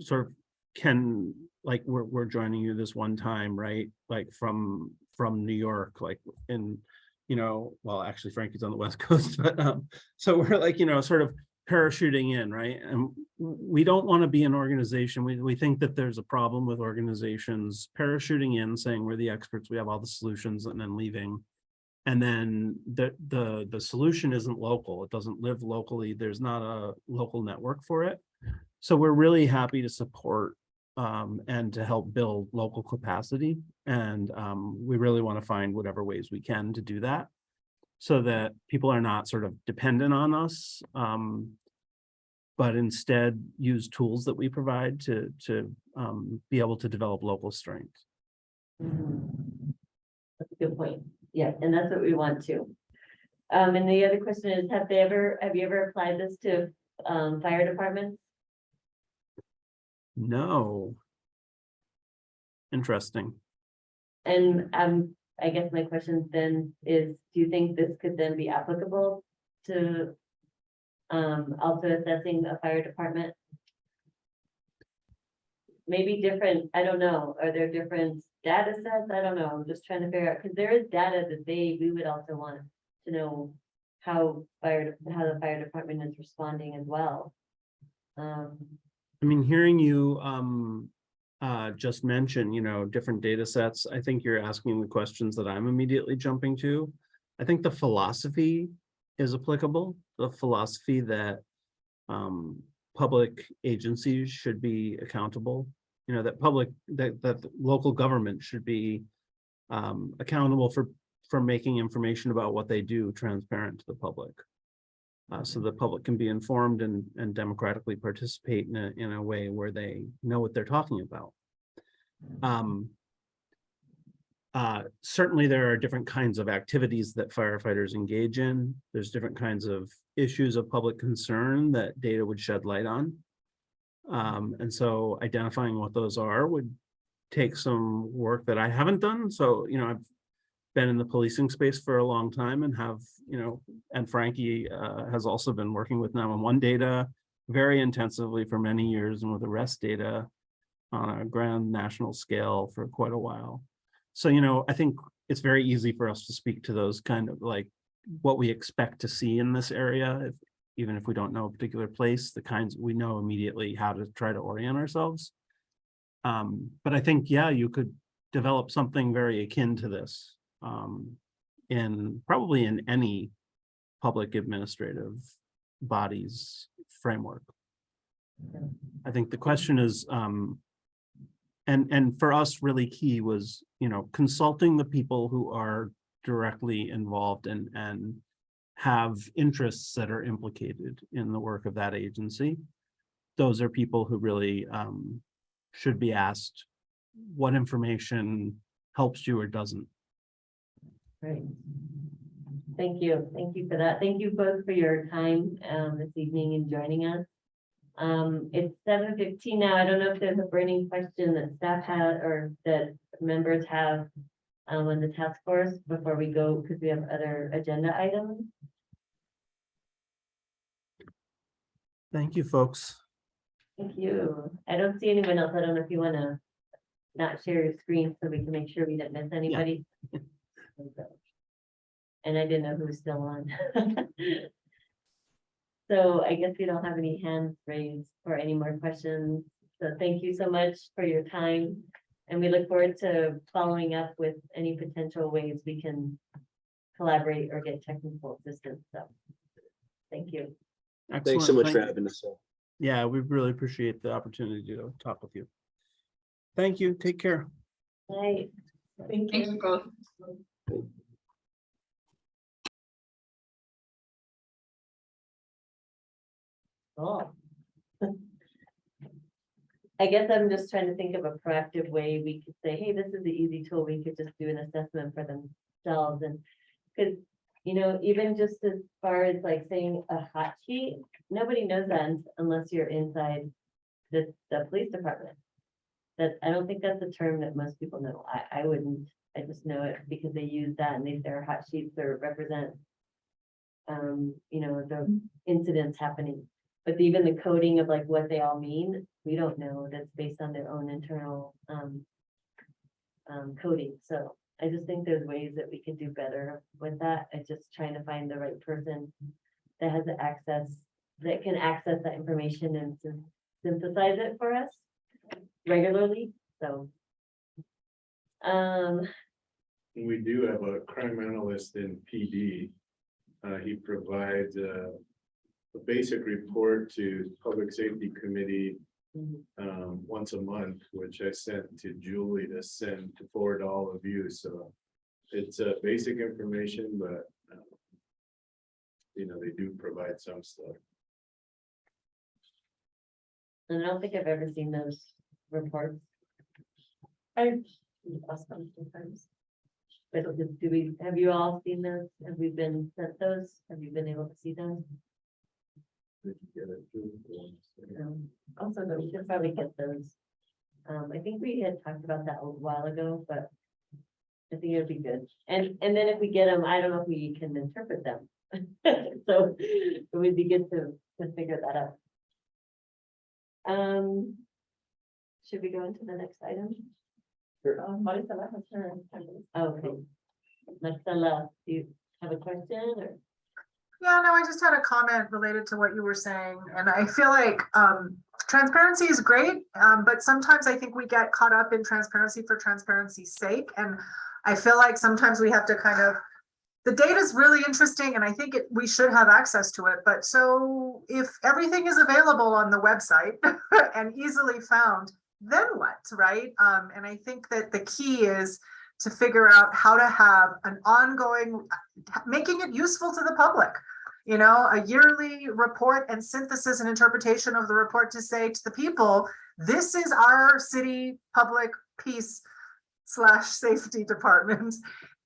sort of can, like, we're joining you this one time, right? Like from New York, like in, you know, well, actually Frankie's on the West Coast, but so we're like, you know, sort of parachuting in, right? And we don't want to be an organization. We think that there's a problem with organizations parachuting in, saying we're the experts, we have all the solutions, and then leaving. And then the solution isn't local. It doesn't live locally. There's not a local network for it. So we're really happy to support and to help build local capacity. And we really want to find whatever ways we can to do that, so that people are not sort of dependent on us, but instead use tools that we provide to be able to develop local strength. That's a good point. Yeah, and that's what we want to. And the other question is, have you ever applied this to fire departments? No. Interesting. And I guess my question then is, do you think this could then be applicable to also assessing a fire department? Maybe different, I don't know. Are there different data sets? I don't know. I'm just trying to figure out, because there is data that we would also want to know how the fire department is responding as well. I mean, hearing you just mention, you know, different data sets, I think you're asking the questions that I'm immediately jumping to. I think the philosophy is applicable, the philosophy that public agencies should be accountable, you know, that local government should be accountable for making information about what they do transparent to the public. So the public can be informed and democratically participate in a way where they know what they're talking about. Certainly there are different kinds of activities that firefighters engage in. There's different kinds of issues of public concern that data would shed light on. And so identifying what those are would take some work that I haven't done. So, you know, I've been in the policing space for a long time and have, you know, and Frankie has also been working with 911 data very intensively for many years, and with arrest data on a grand national scale for quite a while. So, you know, I think it's very easy for us to speak to those kind of like what we expect to see in this area, even if we don't know a particular place, the kinds we know immediately how to try to orient ourselves. But I think, yeah, you could develop something very akin to this probably in any public administrative body's framework. I think the question is, and for us really key was, you know, consulting the people who are directly involved and have interests that are implicated in the work of that agency. Those are people who really should be asked what information helps you or doesn't. Right. Thank you. Thank you for that. Thank you both for your time this evening and joining us. It's 7:15 now. I don't know if there's a burning question that staff had or that members have on the task force before we go, because we have other agenda items. Thank you, folks. Thank you. I don't see anyone else. I don't know if you want to not share your screen so we can make sure we didn't miss anybody. And I didn't know who was still on. So I guess we don't have any hands raised or any more questions. So thank you so much for your time. And we look forward to following up with any potential ways we can collaborate or get technical assistance. So thank you. Thanks so much for Excellent. having us. Yeah, we really appreciate the opportunity to talk with you. Thank you. Take care. Right. Thank Thank you both. Cool. I guess I'm just trying to think of a proactive way we could say, hey, this is the easy tool. We could just do an assessment for themselves. And because, you know, even just as far as like saying a hot sheet, nobody knows that unless you're inside the police department. That I don't think that's a term that most people know. I wouldn't, I just know it because they use that and they say our hot sheets or represent you know, the incidents happening. But even the coding of like what they all mean, we don't know. That's based on their own internal coding. So I just think there's ways that we could do better with that. It's just trying to find the right person that has the access, that can access that information and synthesize it for us regularly. So We do have a crime analyst in PD. He provides a basic report to Public Safety Committee once a month, which I sent to Julie to send to forward to all of you. So it's basic information, but you know, they do provide some stuff. and I don't think I've ever seen those reports. I've lost them sometimes. But do we, have you all seen those? Have we been sent those? Have you been able to see those? Did you get it, Julie? Also, we should probably get those. I think we had talked about that a while ago, but I think it'd be good. And then if we get them, I don't know if we can interpret them. So it would be good to figure that out. Should we go into the next item? Maricela has her hand raised. Okay. Marcella, do you have a question or? Yeah, no, I just had a comment related to what you were saying, and I feel like transparency is great, but sometimes I think we get caught up in transparency for transparency's sake, and I feel like sometimes we have to kind of, the data is really interesting, and I think we should have access to it, but so if everything is available on the website and easily found, then what, right? And I think that the key is to figure out how to have an ongoing, making it useful to the public. You know, a yearly report and synthesis and interpretation of the report to say to the people, this is our city public peace / safety department.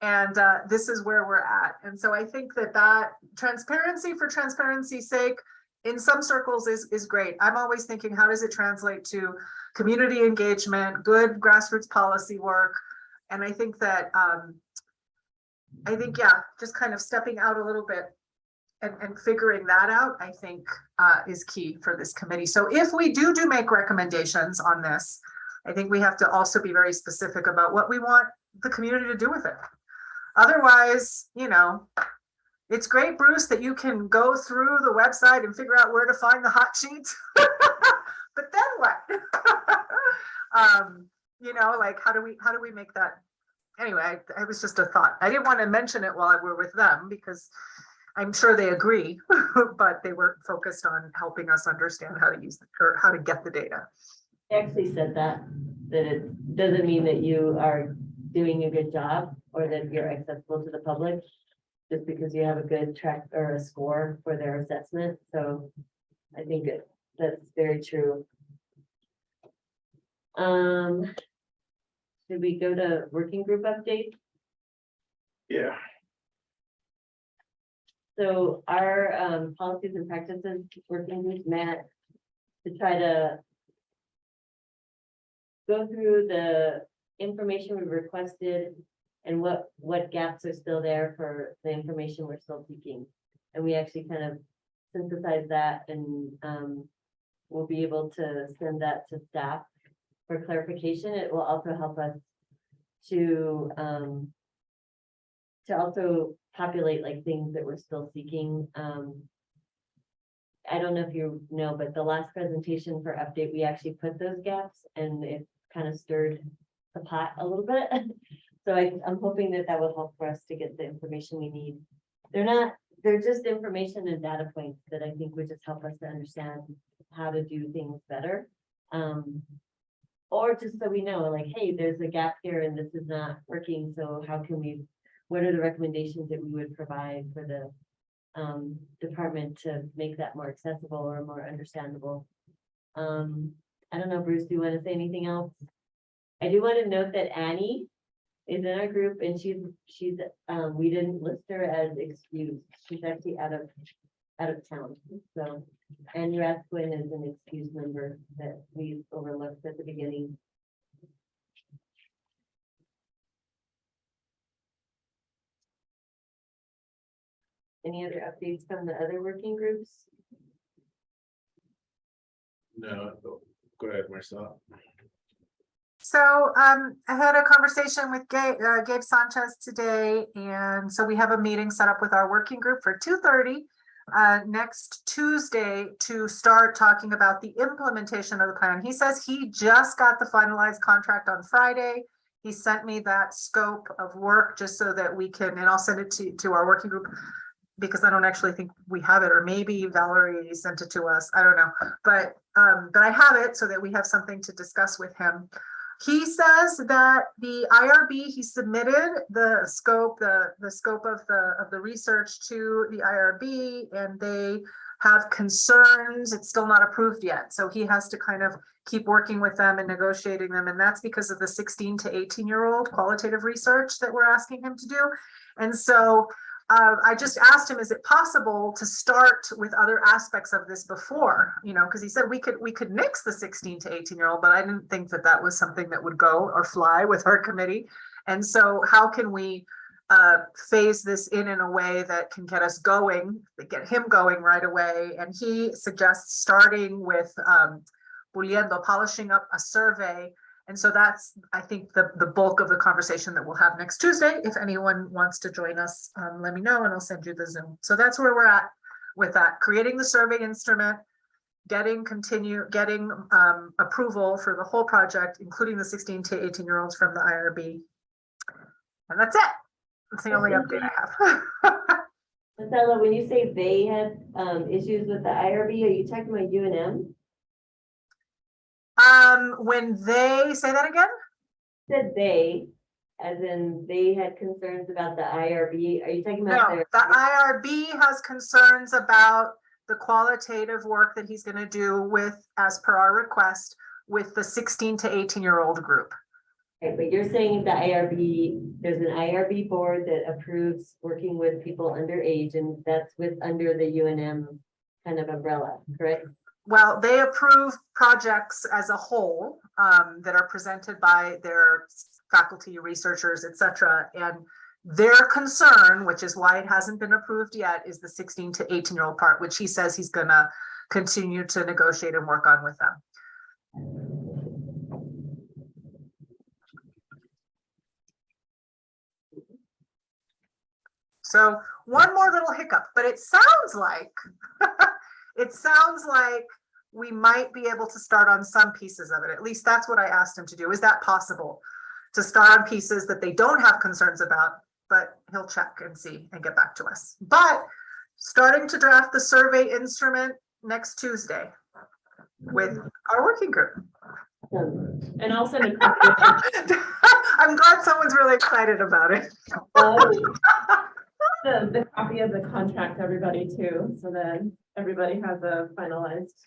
And this is where we're at. And so I think that transparency for transparency's sake in some circles is great. I'm always thinking, how does it translate to community engagement, good grassroots policy work? And I think that, yeah, just kind of stepping out a little bit and figuring that out, I think is key for this committee. So if we do make recommendations on this, I think we have to also be very specific about what we want the community to do with it. Otherwise, you know, it's great, Bruce, that you can go through the website and figure out where to find the hot sheets. But then what? You know, like how do we make that? Anyway, it was just a thought. I didn't want to mention it while we're with them because I'm sure they agree, but they weren't focused on helping us understand how to use or how to get the data. I actually said that it doesn't mean that you are doing a good job or that you're accessible to the public just because you have a good track or a score for their assessment. So I think that's very true. Should we go to working group update? Yeah. So our policies and practices working group met to try to go through the information we requested and what gaps are still there for the information we're still seeking. And we actually kind of synthesize that and we'll be able to send that to staff for clarification. It will also help us to also populate like things that we're still seeking. I don't know if you know, but the last presentation for update, we actually put those gaps and it kind of stirred the pot a little bit. So I'm hoping that that will help for us to get the information we need. They're just information and data points that I think would just help us to understand how to do things better. Or just so we know, like, hey, there's a gap here and this is not working. So how can we, what are the recommendations that we would provide for the department to make that more accessible or more understandable? I don't know, Bruce, do you want to say anything else? I do want to note that Annie is in our group and she's we didn't list her as excused. She's actually out of town. So, and Rathwin is an excused member that we overlooked at the beginning. Any other updates from the other working groups? No, go ahead, Marcel. So I had a conversation with Gabe Sanchez today, and so we have a meeting set up with our working group for 2:30 next Tuesday to start talking about the implementation of the plan. He says he just got the finalized contract on Friday. He sent me that scope of work just so that we can, and I'll send it to our working group because I don't actually think we have it, or maybe Valerie sent it to us. I don't know, but I have it so that we have something to discuss with him. He says that the IRB, he submitted the scope of the research to the IRB, and they have concerns. It's still not approved yet. So he has to kind of keep working with them and negotiating them. And that's because of the 16 to 18-year-old qualitative research that we're asking him to do. And so I just asked him, is it possible to start with other aspects of this before, because he said we could nix the 16 to 18-year-old, but I didn't think that was something that would go or fly with our committee. And so how can we phase this in a way that can get us going, get him going right away? And he suggests starting with polishing up a survey. And so that's, I think, the bulk of the conversation that we'll have next Tuesday. If anyone wants to join us, let me know and I'll send you the Zoom. So that's where we're at with that, creating the survey instrument, getting approval for the whole project, including the 16 to 18-year-olds from the IRB. And that's it. That's the only update I have. Marcella, when you say they had issues with the IRB, are you talking about UNM? When they say that again? Said they, as in they had concerns about the IRB. Are you talking about No, the IRB has concerns about the qualitative work that he's going to do with, as per our request, with the 16 to 18-year-old group. Okay, but you're saying the IRB, there's an IRB board that approves working with people underage, and that's under the UNM kind of umbrella, correct? Well, they approve projects as a whole that are presented by their faculty, researchers, etc. And their concern, which is why it hasn't been approved yet, is the 16 to 18-year-old part, which he says he's going to continue to negotiate and work on with them. So one more little hiccup, but it sounds like we might be able to start on some pieces of it. At least that's what I asked him to do. Is that possible to start on pieces that they don't have concerns about, but he'll check and see and get back to us. But starting to draft the survey instrument next Tuesday with our working group. And I'll send a copy of it. I'm glad someone's really excited about it. The copy of the contract to everybody too, so that everybody has a finalized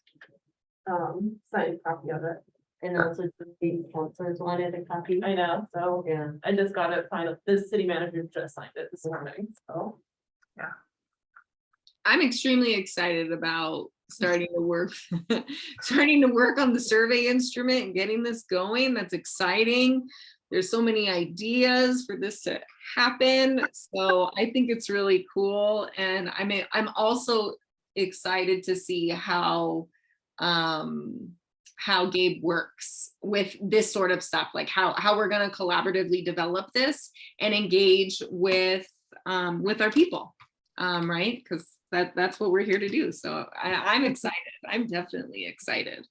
signed copy of it. And also the counselors wanted a copy. I know, so Yeah. I just got it final. The city manager just signed it this morning, so. I'm extremely excited about starting to work on the survey instrument and getting this going. That's exciting. There's so many ideas for this to happen. So I think it's really cool. And I'm also excited to see how how Gabe works with this sort of stuff, like how we're going to collaboratively develop this and engage with our people, right? Because that's what we're here to do. So I'm excited. I'm definitely excited.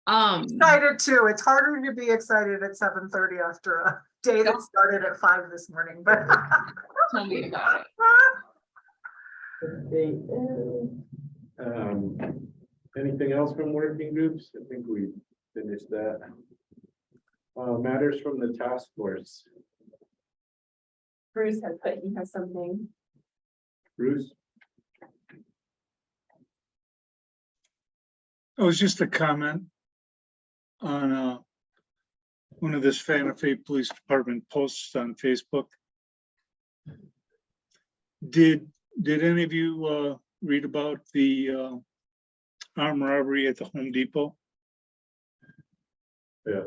Excited too. It's harder to be excited at 7:30 after a day that started at 5 this morning, but. Tell me about it. Anything else from working groups? I think we finished that. Matters from the task force. Bruce had put, he has something. Bruce? It was just a comment on one of the Santa Fe Police Department posts on Facebook. Did any of you read about the armed robbery at the Home Depot? Yeah.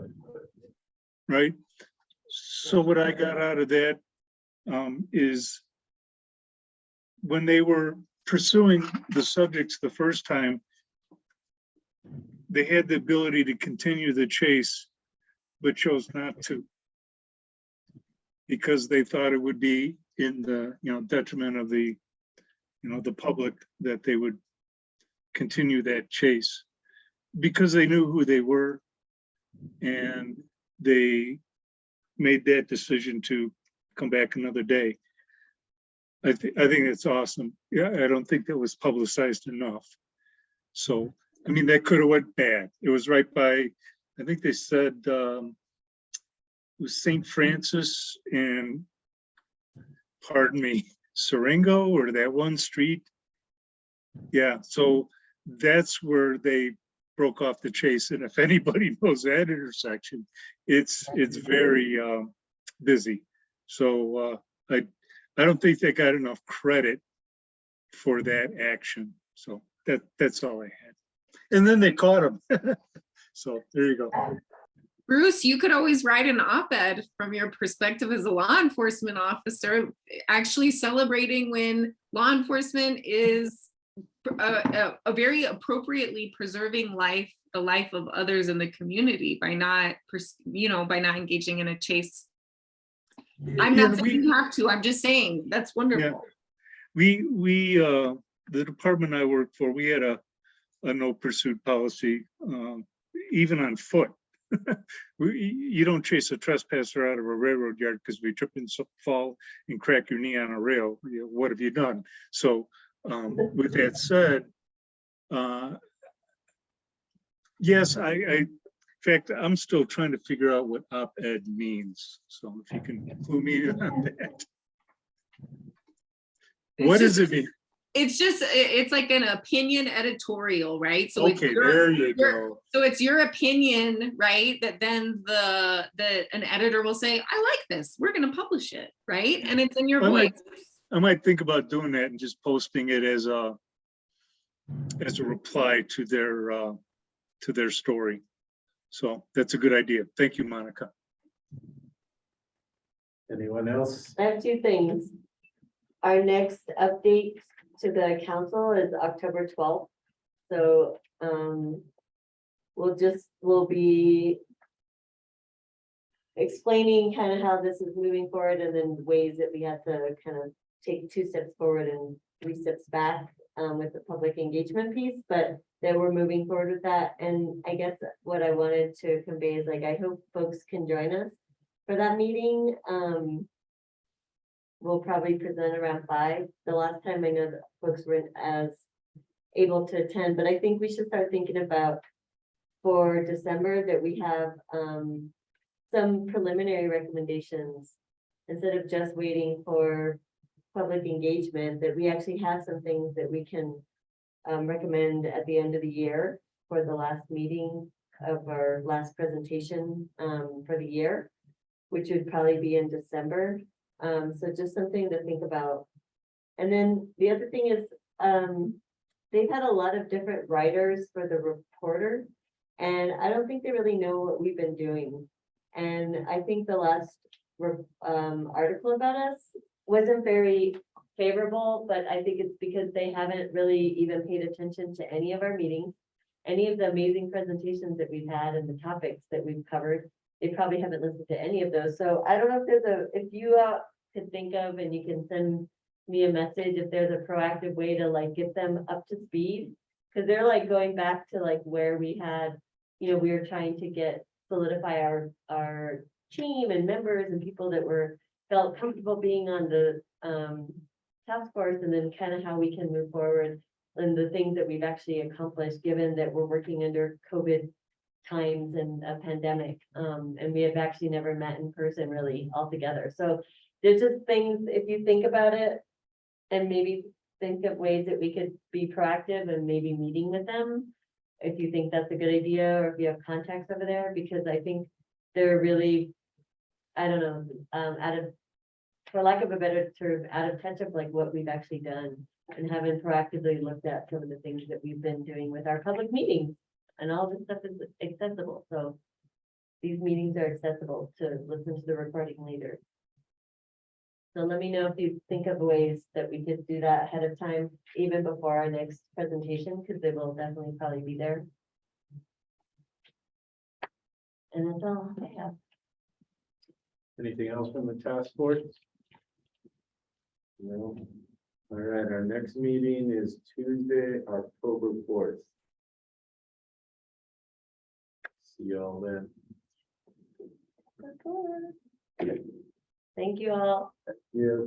Right? So what I got out of that is when they were pursuing the subjects the first time, they had the ability to continue the chase, but chose not to because they thought it would be in the detriment of the the public that they would continue that chase because they knew who they were and they made that decision to come back another day. I think it's awesome. Yeah, I don't think that was publicized enough. So I mean, that could have went bad. It was right by, I think they said it was St. Francis and, pardon me, Serengo or that one street. Yeah, so that's where they broke off the chase. And if anybody knows that intersection, it's very busy. So I don't think they got enough credit for that action. So that's all I had. And then they caught him. So there you go. Bruce, you could always write an op-ed from your perspective as a law enforcement officer, actually celebrating when law enforcement is a very appropriately preserving the life of others in the community by not engaging in a chase. I'm not saying you have to, I'm just saying that's wonderful. Yeah. We the department I work for, we had a no pursuit policy, even on foot. You don't chase a trespasser out of a railroad yard because we trip and fall and crack your knee on a rail. What have you done? So with that said, yes, in fact, I'm still trying to figure out what op-ed means. So if you can clue me in on that. What does it mean? It's like an opinion editorial, right? So Okay, there you go. So it's your opinion, right? That then an editor will say, I like this, we're gonna publish it, right? And it's in your voice. I might think about doing that and just posting it as a reply to their story. So that's a good idea. Thank you, Monica. Anyone else? I have two things. Our next update to the council is October 12th. So we'll be explaining kind of how this is moving forward and then ways that we have to kind of take 2 steps forward and 3 steps back with the public engagement piece, but that we're moving forward with that. And I guess what I wanted to convey is like, I hope folks can join us for that meeting. We'll probably present around 5. The last time I know that folks weren't as able to attend, but I think we should start thinking about for December that we have some preliminary recommendations instead of just waiting for public engagement, that we actually have some things that we can recommend at the end of the year for the last meeting of our last presentation for the year, which would probably be in December. So just something to think about. And then the other thing is they've had a lot of different writers for the reporter, and I don't think they really know what we've been doing. And I think the last article about us wasn't very favorable, but I think it's because they haven't really even paid attention to any of our meetings. any of the amazing presentations that we've had and the topics that we've covered. They probably haven't listened to any of those. So I don't know if you could think of, and you can send me a message if there's a proactive way to like get them up to speed. Cause they're like going back to like where we had, we were trying to solidify our team and members and people that felt comfortable being on the task force, and then kind of how we can move forward and the things that we've actually accomplished, given that we're working under COVID times and a pandemic. And we have actually never met in person really all together. So there's just things, if you think about it, and maybe think of ways that we could be proactive and maybe meeting with them, if you think that's a good idea, or if you have contacts over there, because I think they're really, I don't know, for lack of a better term, out of touch of like what we've actually done, and haven't proactively looked at some of the things that we've been doing with our public meetings, and all this stuff is accessible. So these meetings are accessible to listen to the recording later. So let me know if you think of ways that we could do that ahead of time, even before our next presentation, because they will definitely probably be there. And that's all I have. Anything else from the task force? No. All right, our next meeting is Tuesday, October 4th. See y'all then. Thank you all. Yeah.